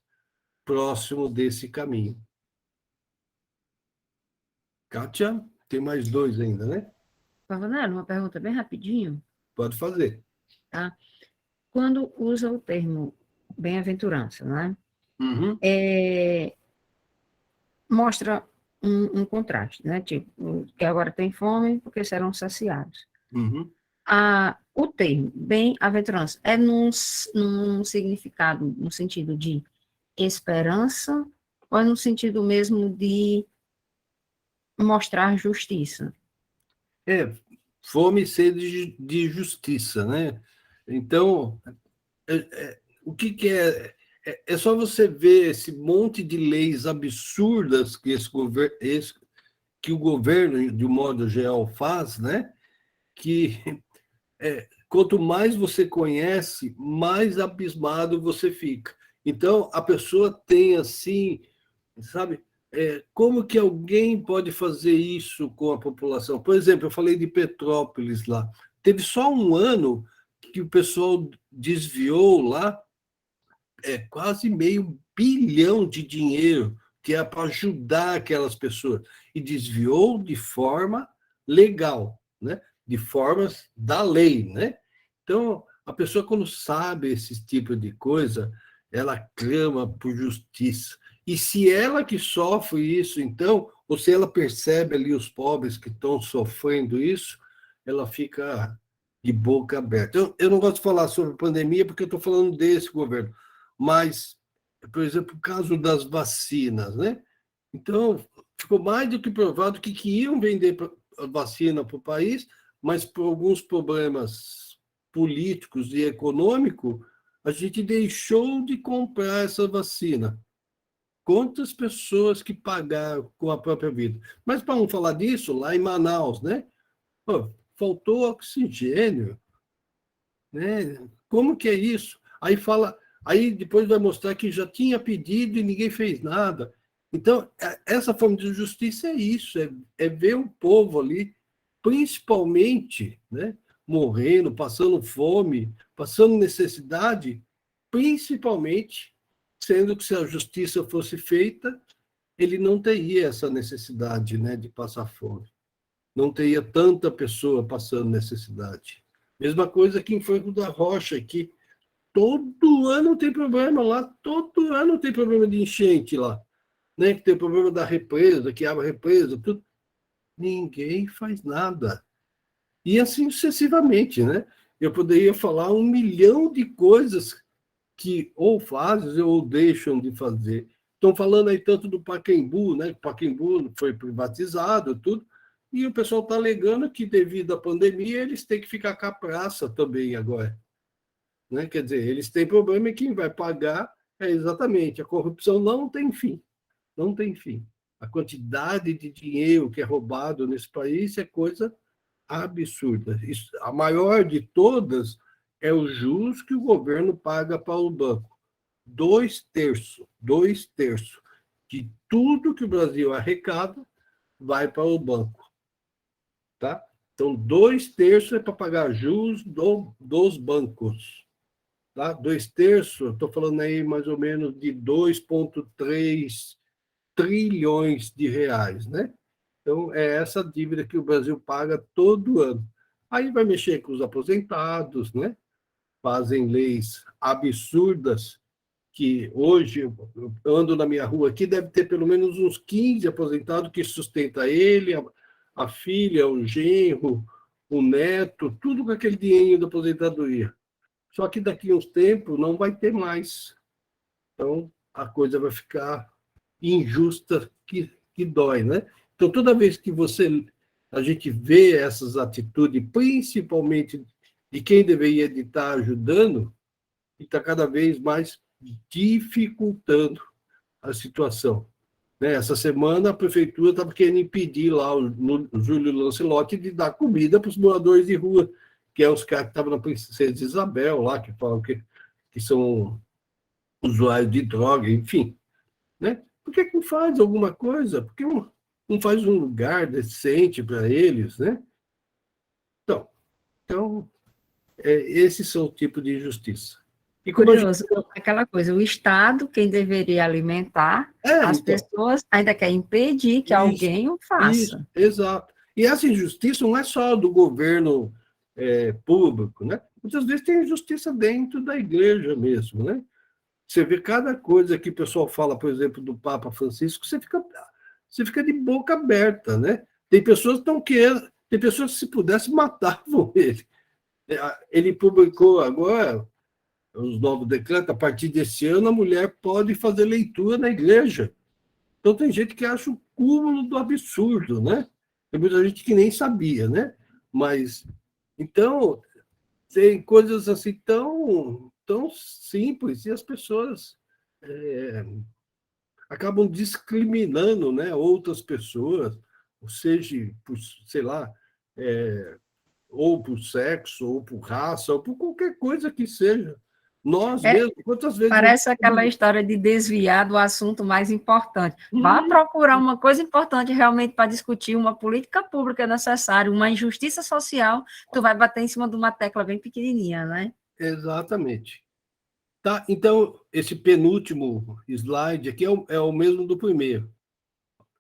próximo desse caminho. Kátia, tem mais dois ainda, né? Pavonaro, uma pergunta bem rapidinho, Pode fazer. tá? Quando usa o termo bem-aventurança, né? Uhum. Mostra um contraste, né? Tipo, que agora tem fome porque serão saciados. Uhum. O termo bem-aventurança é num significado, no sentido de esperança, ou é no sentido mesmo de mostrar justiça? Fome e sede de justiça, né? Então, o que é? É só você ver esse monte de leis absurdas que que o governo, de um modo geral, faz, né? Que quanto mais você conhece, mais abismado você fica. Então, a pessoa tem assim, sabe? Como que alguém pode fazer isso com a população? Por exemplo, eu falei de Petrópolis lá. Teve só um ano que o pessoal desviou lá quase $500 milhão de dinheiro que é para ajudar aquelas pessoas. E desviou de forma legal, né? De formas da lei, né? Então, a pessoa, quando sabe esse tipo de coisa, ela clama por justiça. E se ela que sofre isso, então, ou se ela percebe ali os pobres que estão sofrendo isso, ela fica de boca aberta. Eu não gosto de falar sobre pandemia porque eu estou falando desse governo, mas, por exemplo, o caso das vacinas, né? Então, ficou mais do que provado que iam vender a vacina para o país, mas por alguns problemas políticos e econômicos, a gente deixou de comprar essa vacina. Quantas pessoas que pagaram com a própria vida? Mas para não falar disso, lá em Manaus, né? Faltou oxigênio, né? Como que é isso? Aí depois vai mostrar que já tinha pedido e ninguém fez nada. Então, essa forma de justiça é isso, é ver o povo ali, principalmente, né, morrendo, passando fome, passando necessidade, principalmente, sendo que se a justiça fosse feita, ele não teria essa necessidade, né, de passar fome. Não teria tanta pessoa passando necessidade. Mesma coisa aqui em Franco da Rocha, que todo ano tem problema lá, todo ano tem problema de enchente lá, né? Que tem problema da represa, que abre a represa, tudo. Ninguém faz nada. E assim sucessivamente, né? Eu poderia falar 1 milhão de coisas que ou fazem ou deixam de fazer. Estão falando aí tanto do Pacaembu, né? O Pacaembu foi privatizado, tudo, e o pessoal está alegando que, devido à pandemia, eles têm que ficar com a praça também agora. Né? Quer dizer, eles têm problema e quem vai pagar é exatamente a corrupção não tem fim. Não tem fim. A quantidade de dinheiro que é roubado nesse país é coisa absurda. Isso, a maior de todas é os juros que o governo paga para o banco. 2/3 de tudo que o Brasil arrecada vai para o banco. Tá? Então, 2/3 é para pagar juros dos bancos. Tá? 2/3, estou falando aí mais ou menos de 2,3 trilhões de reais, né? Então, é essa dívida que o Brasil paga todo ano. Aí vai mexer com os aposentados, né? Fazem leis absurdas, que hoje eu ando na minha rua aqui, deve ter pelo menos uns 15 aposentados que sustenta ele, a filha, o genro, o neto, tudo com aquele dinheiro da aposentadoria. Só que daqui a uns tempos não vai ter mais. Então, a coisa vai ficar injusta, que dói, né? Então, toda vez que a gente vê essas atitudes, principalmente de quem deveria estar ajudando, está cada vez mais dificultando a situação. Né? Essa semana, a prefeitura estava querendo impedir lá o Júlio Lancelotti de dar comida para os moradores de rua, que é os caras que estavam na Princesa Isabel, lá, que falam que são usuários de droga, enfim. Né? Por que não faz alguma coisa? Por que não faz um lugar decente para eles? Né? Então esses são o tipo de injustiça. E como Curioso, aquela coisa, o Estado, quem deveria alimentar, as então, pessoas ainda quer impedir que alguém o faça. Isso, exato. E essa injustiça não é só do governo público, né? Muitas vezes tem injustiça dentro da igreja mesmo, né? Você vê cada coisa que o pessoal fala, por exemplo, do Papa Francisco, você fica de boca aberta, né? Tem pessoas que não querem, tem pessoas que, se pudesse, matavam ele. Ele publicou agora os novos decretos, a partir desse ano a mulher pode fazer leitura na igreja. Então tem gente que acha o cúmulo do absurdo, né? Tem muita gente que nem sabia, né? Mas, então, tem coisas assim tão simples e as pessoas acabam discriminando, né, outras pessoas, ou seja, por, sei lá, ou por sexo, ou por raça, ou por qualquer coisa que seja. Nós mesmos, quantas vezes... Parece aquela história de desviar do assunto mais importante. Vá procurar uma coisa importante realmente para discutir, uma política pública necessária, uma injustiça social, tu vai bater em cima de uma tecla bem pequenininha, né? Exatamente. Tá, então, esse penúltimo slide aqui é o mesmo do primeiro.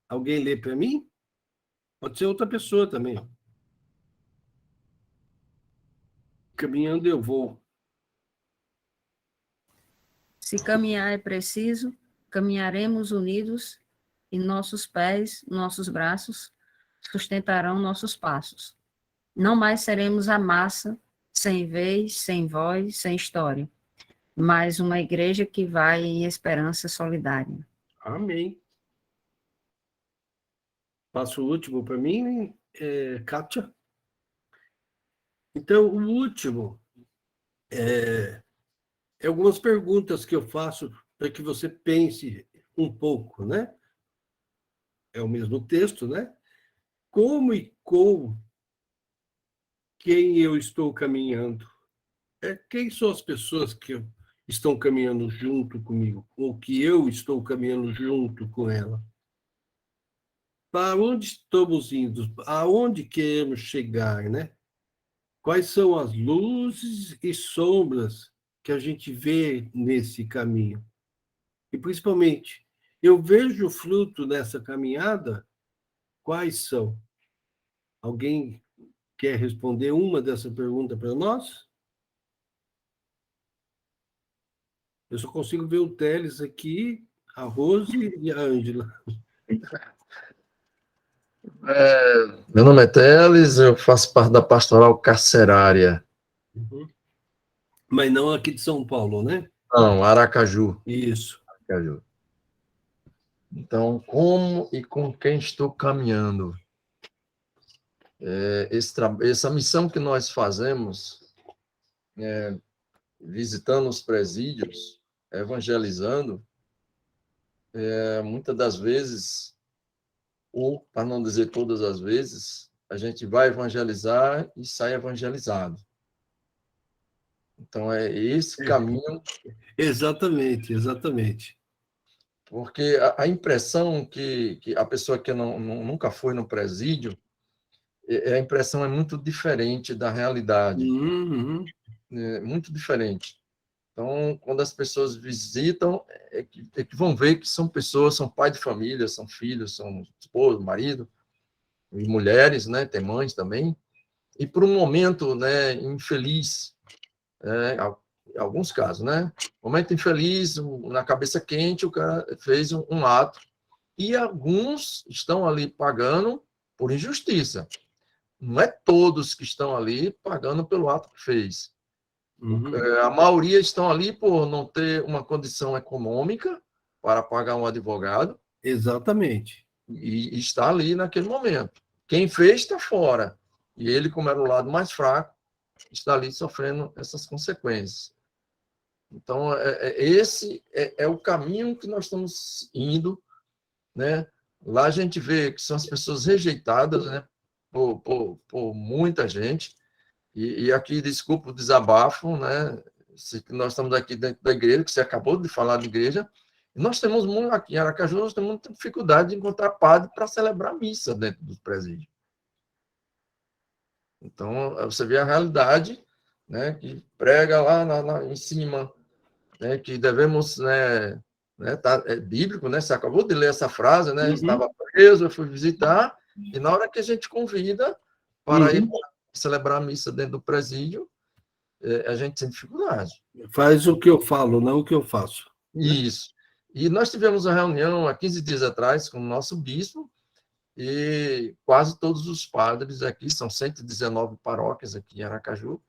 Alguém lê para mim? Pode ser outra pessoa também. Caminhando eu vou. Se caminhar é preciso, caminharemos unidos e nossos pés, nossos braços sustentarão nossos passos. Não mais seremos a massa, sem vez, sem voz, sem história, mas uma igreja que vai em esperança solidária. Amém. Passo o último para mim, Kátia. Então, o último é algumas perguntas que eu faço para que você pense um pouco, né? É o mesmo texto, né? Como e com quem eu estou caminhando? Quem são as pessoas que estão caminhando junto comigo? Ou que eu estou caminhando junto com ela? Para onde estamos indo? Aonde queremos chegar, né? Quais são as luzes e sombras que a gente vê nesse caminho? E, principalmente, Eu vejo o fruto dessa caminhada, quais são? Alguém quer responder uma dessa pergunta para nós? Eu só consigo ver o Teles aqui, a Rose e a Ângela. Meu nome é Teles, eu faço parte da pastoral carcerária. Uhum. Mas não aqui de São Paulo, né? Não, Aracaju. Isso. Aracaju. Então, como e com quem estou caminhando? Essa missão que nós fazemos, visitando os presídios, evangelizando, muitas das vezes, ou para não dizer todas as vezes, a gente vai evangelizar e sai evangelizado. Então, é esse caminho. Exatamente, exatamente. Porque a impressão que a pessoa que nunca foi no presídio, a impressão é muito diferente da realidade, Uhum. muito diferente. Então, quando as pessoas visitam, é que vão ver que são pessoas, são pai de família, são filhos, são esposo, marido, e mulheres, né? Tem mães também. E por um momento, né, infeliz, em alguns casos, né? Momento infeliz, na cabeça quente, o cara fez um ato. E alguns estão ali pagando por injustiça. Não é todos que estão ali pagando pelo ato que fez. Uhum. A maioria estão ali por não ter uma condição econômica para pagar um advogado Exatamente. e está ali naquele momento. Quem fez está fora. E ele, como era o lado mais fraco, está ali sofrendo essas consequências. Então, esse é o caminho que nós estamos indo, né? Lá a gente vê que são as pessoas rejeitadas, né? Por muita gente. E aqui, desculpa o desabafo, né? Nós estamos aqui dentro da igreja, que você acabou de falar de igreja, e nós temos muito, aqui em Aracaju, nós temos muita dificuldade de encontrar padre para celebrar missa dentro dos presídios. Então, você vê a realidade, né? Que prega lá em cima, né, que devemos, é bíblico, né? Você acabou de ler essa frase, né? Uhum. Estava preso, eu fui visitar, e na hora que a gente convida para ir celebrar a missa dentro do presídio, a gente tem dificuldade. Faz o que eu falo, não o que eu faço. Isso. E nós tivemos uma reunião há 15 dias atrás com o nosso bispo, e quase todos os padres aqui, são 119 paróquias aqui em Aracaju,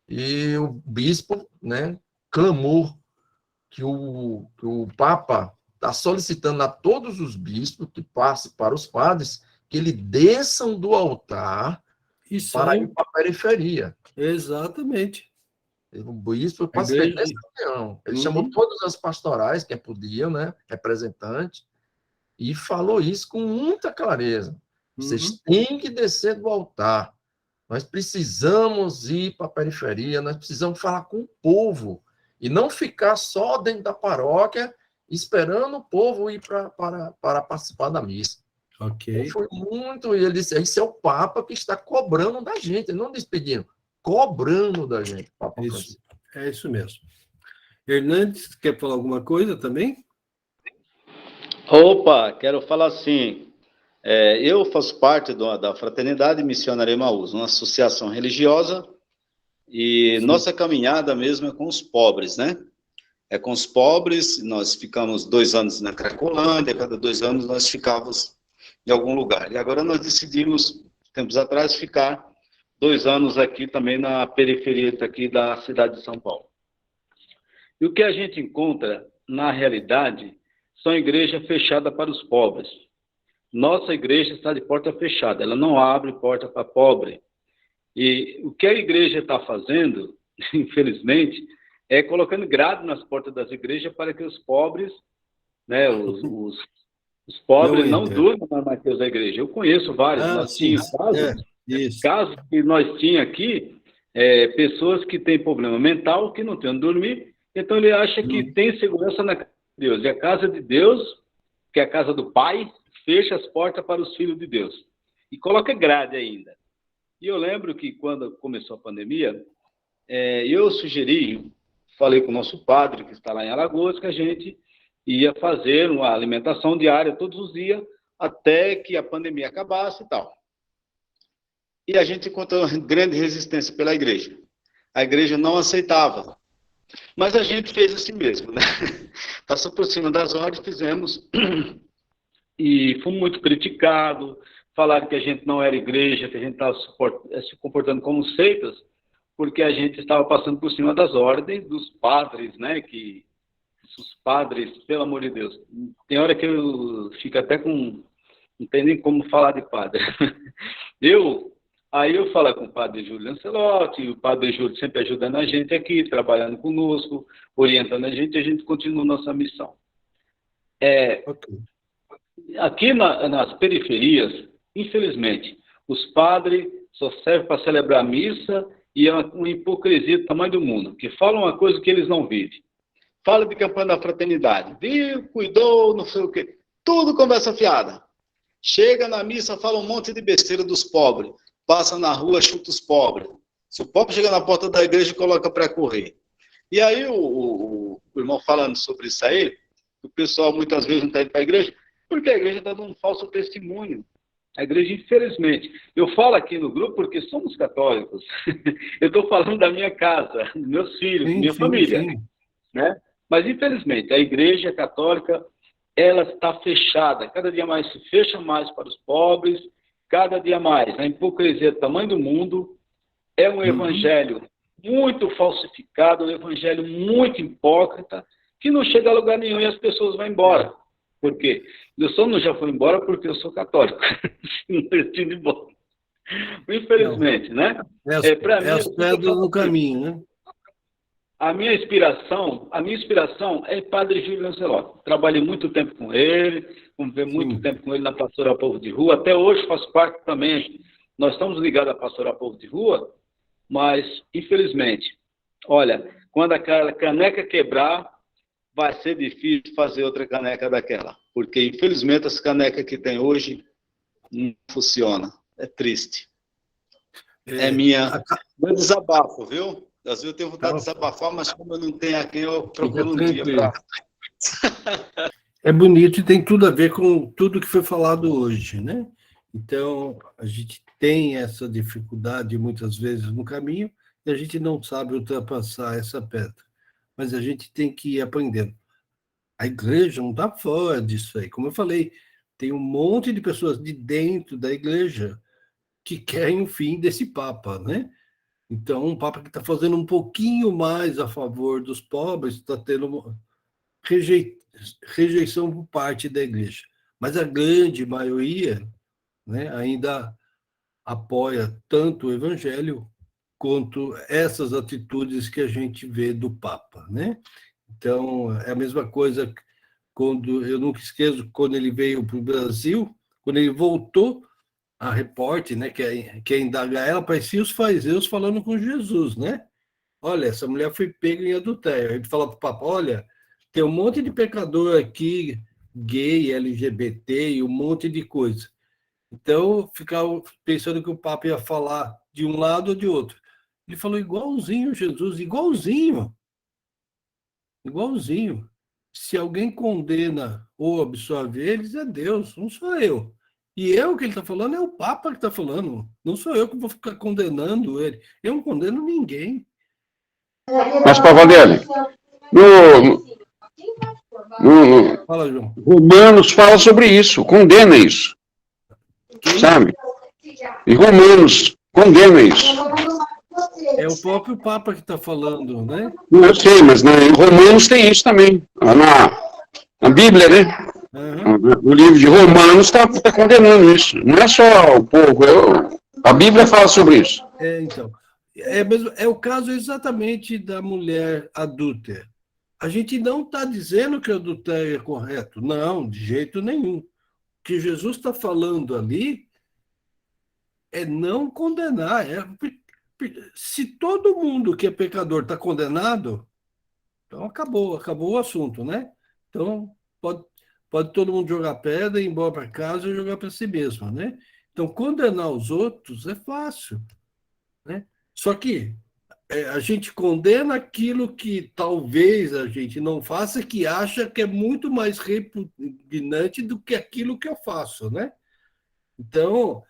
e o bispo, né, clamou que o Papa está solicitando a todos os bispos que passem para os padres que eles desçam do altar para ir para a periferia. Exatamente. O bispo participou dessa reunião. Ele chamou todas as pastorais que podiam, né, representantes, e falou isso com muita clareza. Vocês têm que descer do altar. Nós precisamos ir para a periferia, nós precisamos falar com o povo. E não ficar só dentro da paróquia esperando o povo ir para participar da missa. Ok. Foi muito, e ele disse, esse é o Papa que está cobrando da gente, não despedindo, cobrando da gente. Papa Francisco. É isso mesmo. Hernandes, quer falar alguma coisa também? Opa, quero falar assim, eu faço parte da Fraternidade Missionária Emaús, uma associação religiosa, e nossa caminhada mesmo é com os pobres, né? É com os pobres, nós ficamos 2 anos na Cracolândia, cada 2 anos nós ficávamos em algum lugar. E agora nós decidimos, tempos atrás, ficar 2 anos aqui também na periferia aqui da cidade de São Paulo. E o que a gente encontra, na realidade, são igrejas fechadas para os pobres. Nossa igreja está de porta fechada, ela não abre porta para pobre. E o que a igreja está fazendo, infelizmente, é colocando grade nas portas das igrejas para que os pobres, né, os pobres não durmam na Mateus da igreja. Eu conheço vários, nós tínhamos casos que nós tínhamos aqui, pessoas que têm problema mental, que não têm onde dormir, então ele acha que tem segurança na casa de Deus. E a casa de Deus, que é a casa do Pai, fecha as portas para os filhos de Deus. E coloca grade ainda. E eu lembro que quando começou a pandemia, eu sugeri, falei com o nosso padre, que está lá em Alagoas, que a gente ia fazer uma alimentação diária todos os dias, até que a pandemia acabasse e tal. E a gente encontrou grande resistência pela igreja. A igreja não aceitava. Mas a gente fez assim mesmo, né? Passou por cima das ordens, fizemos, e fomos muito criticados, falaram que a gente não era igreja, que a gente estava se comportando como seitas, porque a gente estava passando por cima das ordens dos padres, né? Que os padres, pelo amor de Deus, tem hora que eu fico até com... Não tem nem como falar de padre. Aí eu falo com o padre Júlio Lancelotti, o padre Júlio sempre ajudando a gente aqui, trabalhando conosco, orientando a gente continua nossa missão. Aqui nas periferias, infelizmente, os padres só servem para celebrar a missa e é uma hipocrisia do tamanho do mundo, que falam uma coisa que eles não vivem. Fala de campanha da fraternidade, viu, cuidou, não sei o quê, tudo conversa fiada. Chega na missa, fala um monte de besteira dos pobres. Passa na rua, chuta os pobres. Se o pobre chega na porta da igreja, coloca para correr. E aí o irmão falando sobre isso aí, o pessoal muitas vezes não está indo para a igreja, porque a igreja está dando um falso testemunho. A igreja, infelizmente. Eu falo aqui no grupo porque somos católicos. Eu estou falando da minha casa, dos meus filhos, minha família. Sim. Né? Mas, infelizmente, a igreja católica, ela está fechada. Cada dia mais se fecha mais para os pobres, cada dia mais, a hipocrisia do tamanho do mundo, é um evangelho muito falsificado, um evangelho muito hipócrita, que não chega a lugar nenhum e as pessoas vão embora. Por quê? Eu só não já fui embora porque eu sou católico. Não tinha ido embora. Infelizmente, né? É as pedras no caminho, né? A minha inspiração é Padre Júlio Lancelotti. Trabalhei muito tempo com ele, convivi muito tempo com ele na Pastoral Povo de Rua. Até hoje faço parte também. Nós estamos ligados à Pastoral Povo de Rua, mas, infelizmente, olha, quando aquela caneca quebrar, vai ser difícil fazer outra caneca daquela. Porque, infelizmente, essa caneca que tem hoje não funciona. É triste. É meu desabafo, viu? Às vezes eu tenho vontade de desabafar, mas como eu não tenho a quem, eu procuro um dia para... É bonito e tem tudo a ver com tudo que foi falado hoje, né? Então, a gente tem essa dificuldade muitas vezes no caminho e a gente não sabe ultrapassar essa pedra. Mas a gente tem que ir aprendendo. A igreja não está fora disso aí. Como eu falei, tem um monte de pessoas de dentro da igreja que querem o fim desse Papa, né? Então, um Papa que está fazendo um pouquinho mais a favor dos pobres está tendo uma rejeição por parte da igreja. Mas a grande maioria, né, ainda apoia tanto o evangelho quanto essas atitudes que a gente vê do Papa, né? Então, é a mesma coisa quando, eu nunca esqueço, quando ele veio para o Brasil, quando ele voltou, a repórter, né, que é indagar ela, parecia os fariseus falando com Jesus, né? Olha, essa mulher foi pega em adultério. A gente fala para o Papa, olha, tem um monte de pecador aqui, gay, LGBT e um monte de coisa. Então, ficava pensando que o Papa ia falar de um lado ou de outro. Ele falou igualzinho Jesus, igualzinho. Igualzinho. Se alguém condena ou absolve eles, é Deus, não sou eu. E eu que ele está falando é o Papa que está falando. Não sou eu que vou ficar condenando ele. Eu não condeno ninguém. Mas, Pavanelli, Fala, João. Romanos fala sobre isso, condena isso. Sabe? E Romanos condena isso. É o próprio Papa que está falando, né? Eu sei, mas em Romanos tem isso também. Na Bíblia, né? O livro de Romanos está condenando isso. Não é só o povo. A Bíblia fala sobre isso. Então. É o caso exatamente da mulher adúltera. A gente não está dizendo que o adultério é correto. Não, de jeito nenhum. O que Jesus está falando ali é não condenar. Se todo mundo que é pecador está condenado, então acabou o assunto, né? Então, pode todo mundo jogar pedra, ir embora para casa e jogar para si mesmo, né? Então, condenar os outros é fácil, né? Só que a gente condena aquilo que talvez a gente não faça, que acha que é muito mais repugnante do que aquilo que eu faço, né? Então,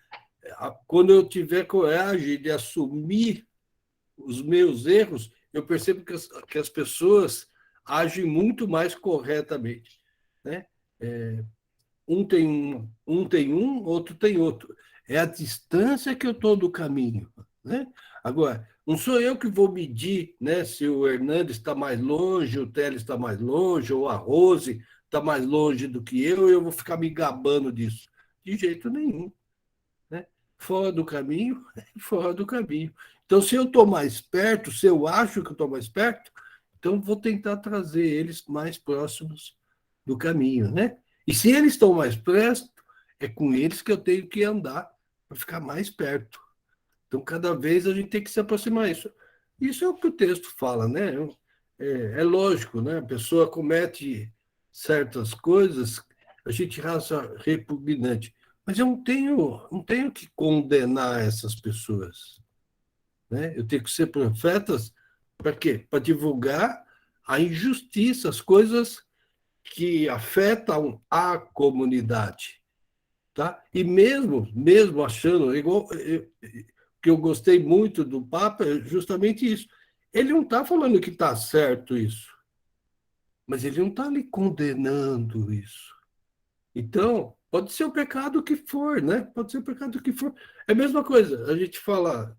quando eu tiver coragem de assumir os meus erros, eu percebo que as pessoas agem muito mais corretamente, né? Um tem um, outro tem outro. É a distância que eu estou do caminho, né? Agora, não sou eu que vou medir, né, se o Hernandes está mais longe, o Teles está mais longe, ou a Rose está mais longe do que eu vou ficar me gabando disso. De jeito nenhum. Né? Fora do caminho, fora do caminho. Então, se eu estou mais perto, se eu acho que eu estou mais perto, então vou tentar trazer eles mais próximos do caminho, né? E se eles estão mais perto, é com eles que eu tenho que andar para ficar mais perto. Então, cada vez a gente tem que se aproximar disso. Isso é o que o texto fala, né? É lógico, né? A pessoa comete certas coisas, a gente acha repugnante. Mas eu não tenho que condenar essas pessoas. Né? Eu tenho que ser profetas para quê? Para divulgar a injustiça, as coisas que afetam a comunidade. Tá? E mesmo achando, igual que eu gostei muito do Papa, é justamente isso. Ele não está falando que está certo isso, mas ele não está ali condenando isso. Então, pode ser o pecado que for, né? Pode ser o pecado que for. É a mesma coisa, a gente fala,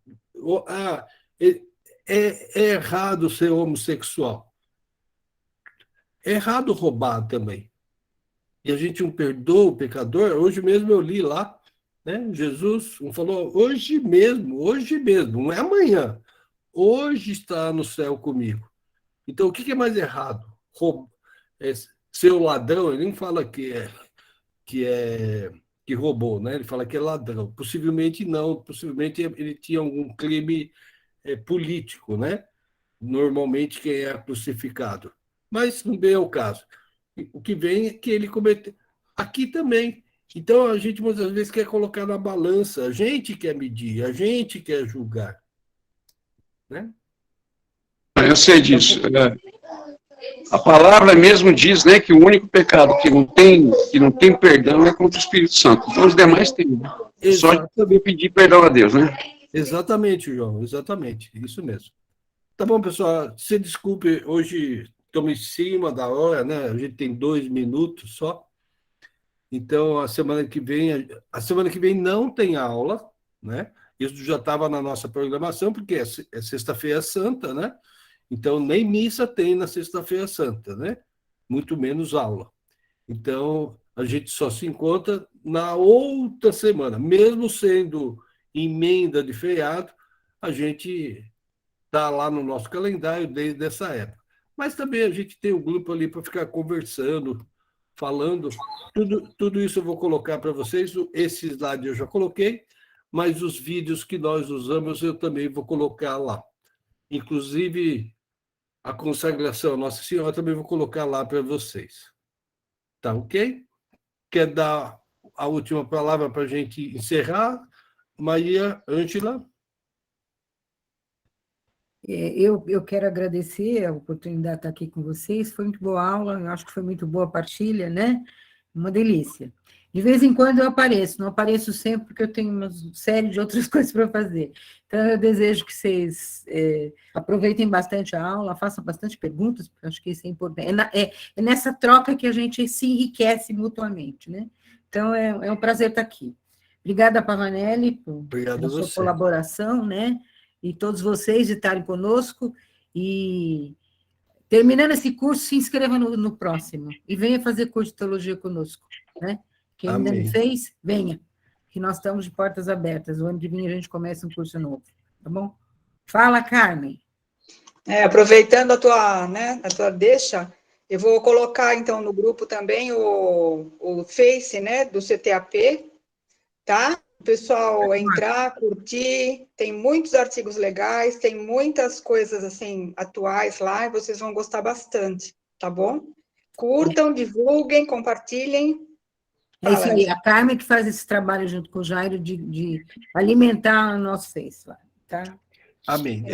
é errado ser homossexual. É errado roubar também. E a gente não perdoa o pecador. Hoje mesmo eu li lá, né? Jesus falou, hoje mesmo, não é amanhã. Hoje está no céu comigo. Então, o que é mais errado? Ser o ladrão, ele não fala que roubou, né? Ele fala que é ladrão. Possivelmente não, possivelmente ele tinha algum crime político, né? Normalmente quem é crucificado. Mas não bem é o caso. O que vem é que ele cometeu. Aqui também. Então a gente muitas vezes quer colocar na balança, a gente quer medir, a gente quer julgar. Né? Eu sei disso. A palavra mesmo diz, né, que o único pecado que não tem perdão é contra o Espírito Santo. Então os demais têm. Né? Só também pedir perdão a Deus, né? Exatamente, João, exatamente, isso mesmo. Tá bom, pessoal, se desculpe, hoje estamos em cima da hora, né? A gente tem 2 minutos só. Então, a semana que vem não tem aula, né? Isso já estava na nossa programação, porque é Sexta-feira Santa, né? Então, nem missa tem na Sexta-feira Santa, né? Muito menos aula. Então, a gente só se encontra na outra semana. Mesmo sendo emenda de feriado, a gente está lá no nosso calendário desde essa época. Mas também a gente tem um grupo ali para ficar conversando, falando. Tudo isso eu vou colocar para vocês. Esse slide eu já coloquei, mas os vídeos que nós usamos eu também vou colocar lá. Inclusive, a consagração à Nossa Senhora também vou colocar lá para vocês. Tá ok? Quer dar a última palavra para a gente encerrar? Maria Ângela? Eu quero agradecer a oportunidade de estar aqui com vocês. Foi muito boa aula, eu acho que foi muito boa a partilha, né? Uma delícia. De vez em quando eu apareço, não apareço sempre porque eu tenho uma série de outras coisas para fazer. Então, eu desejo que vocês aproveitem bastante a aula, façam bastante perguntas, porque eu acho que isso é importante. É nessa troca que a gente se enriquece mutuamente, né? Então, é um prazer estar aqui. Obrigada, Pavanelli, pela sua colaboração, né? E todos vocês de estarem conosco. E, terminando esse curso, se inscreva no próximo e venha fazer curso de teologia conosco, né? Quem ainda não fez, venha, que nós estamos de portas abertas. O ano que vem a gente começa um curso novo, tá bom? Fala, Carmen. Aproveitando a tua deixa, eu vou colocar, então, no grupo também o Face, né, do CTAP, tá? O pessoal entrar, curtir, tem muitos artigos legais, tem muitas coisas, assim, atuais lá, e vocês vão gostar bastante, tá bom? Curtam, divulguem, compartilhem. É isso aí, a Carmen que faz esse trabalho junto com o Jairo de alimentar o nosso Face lá, tá? Amém.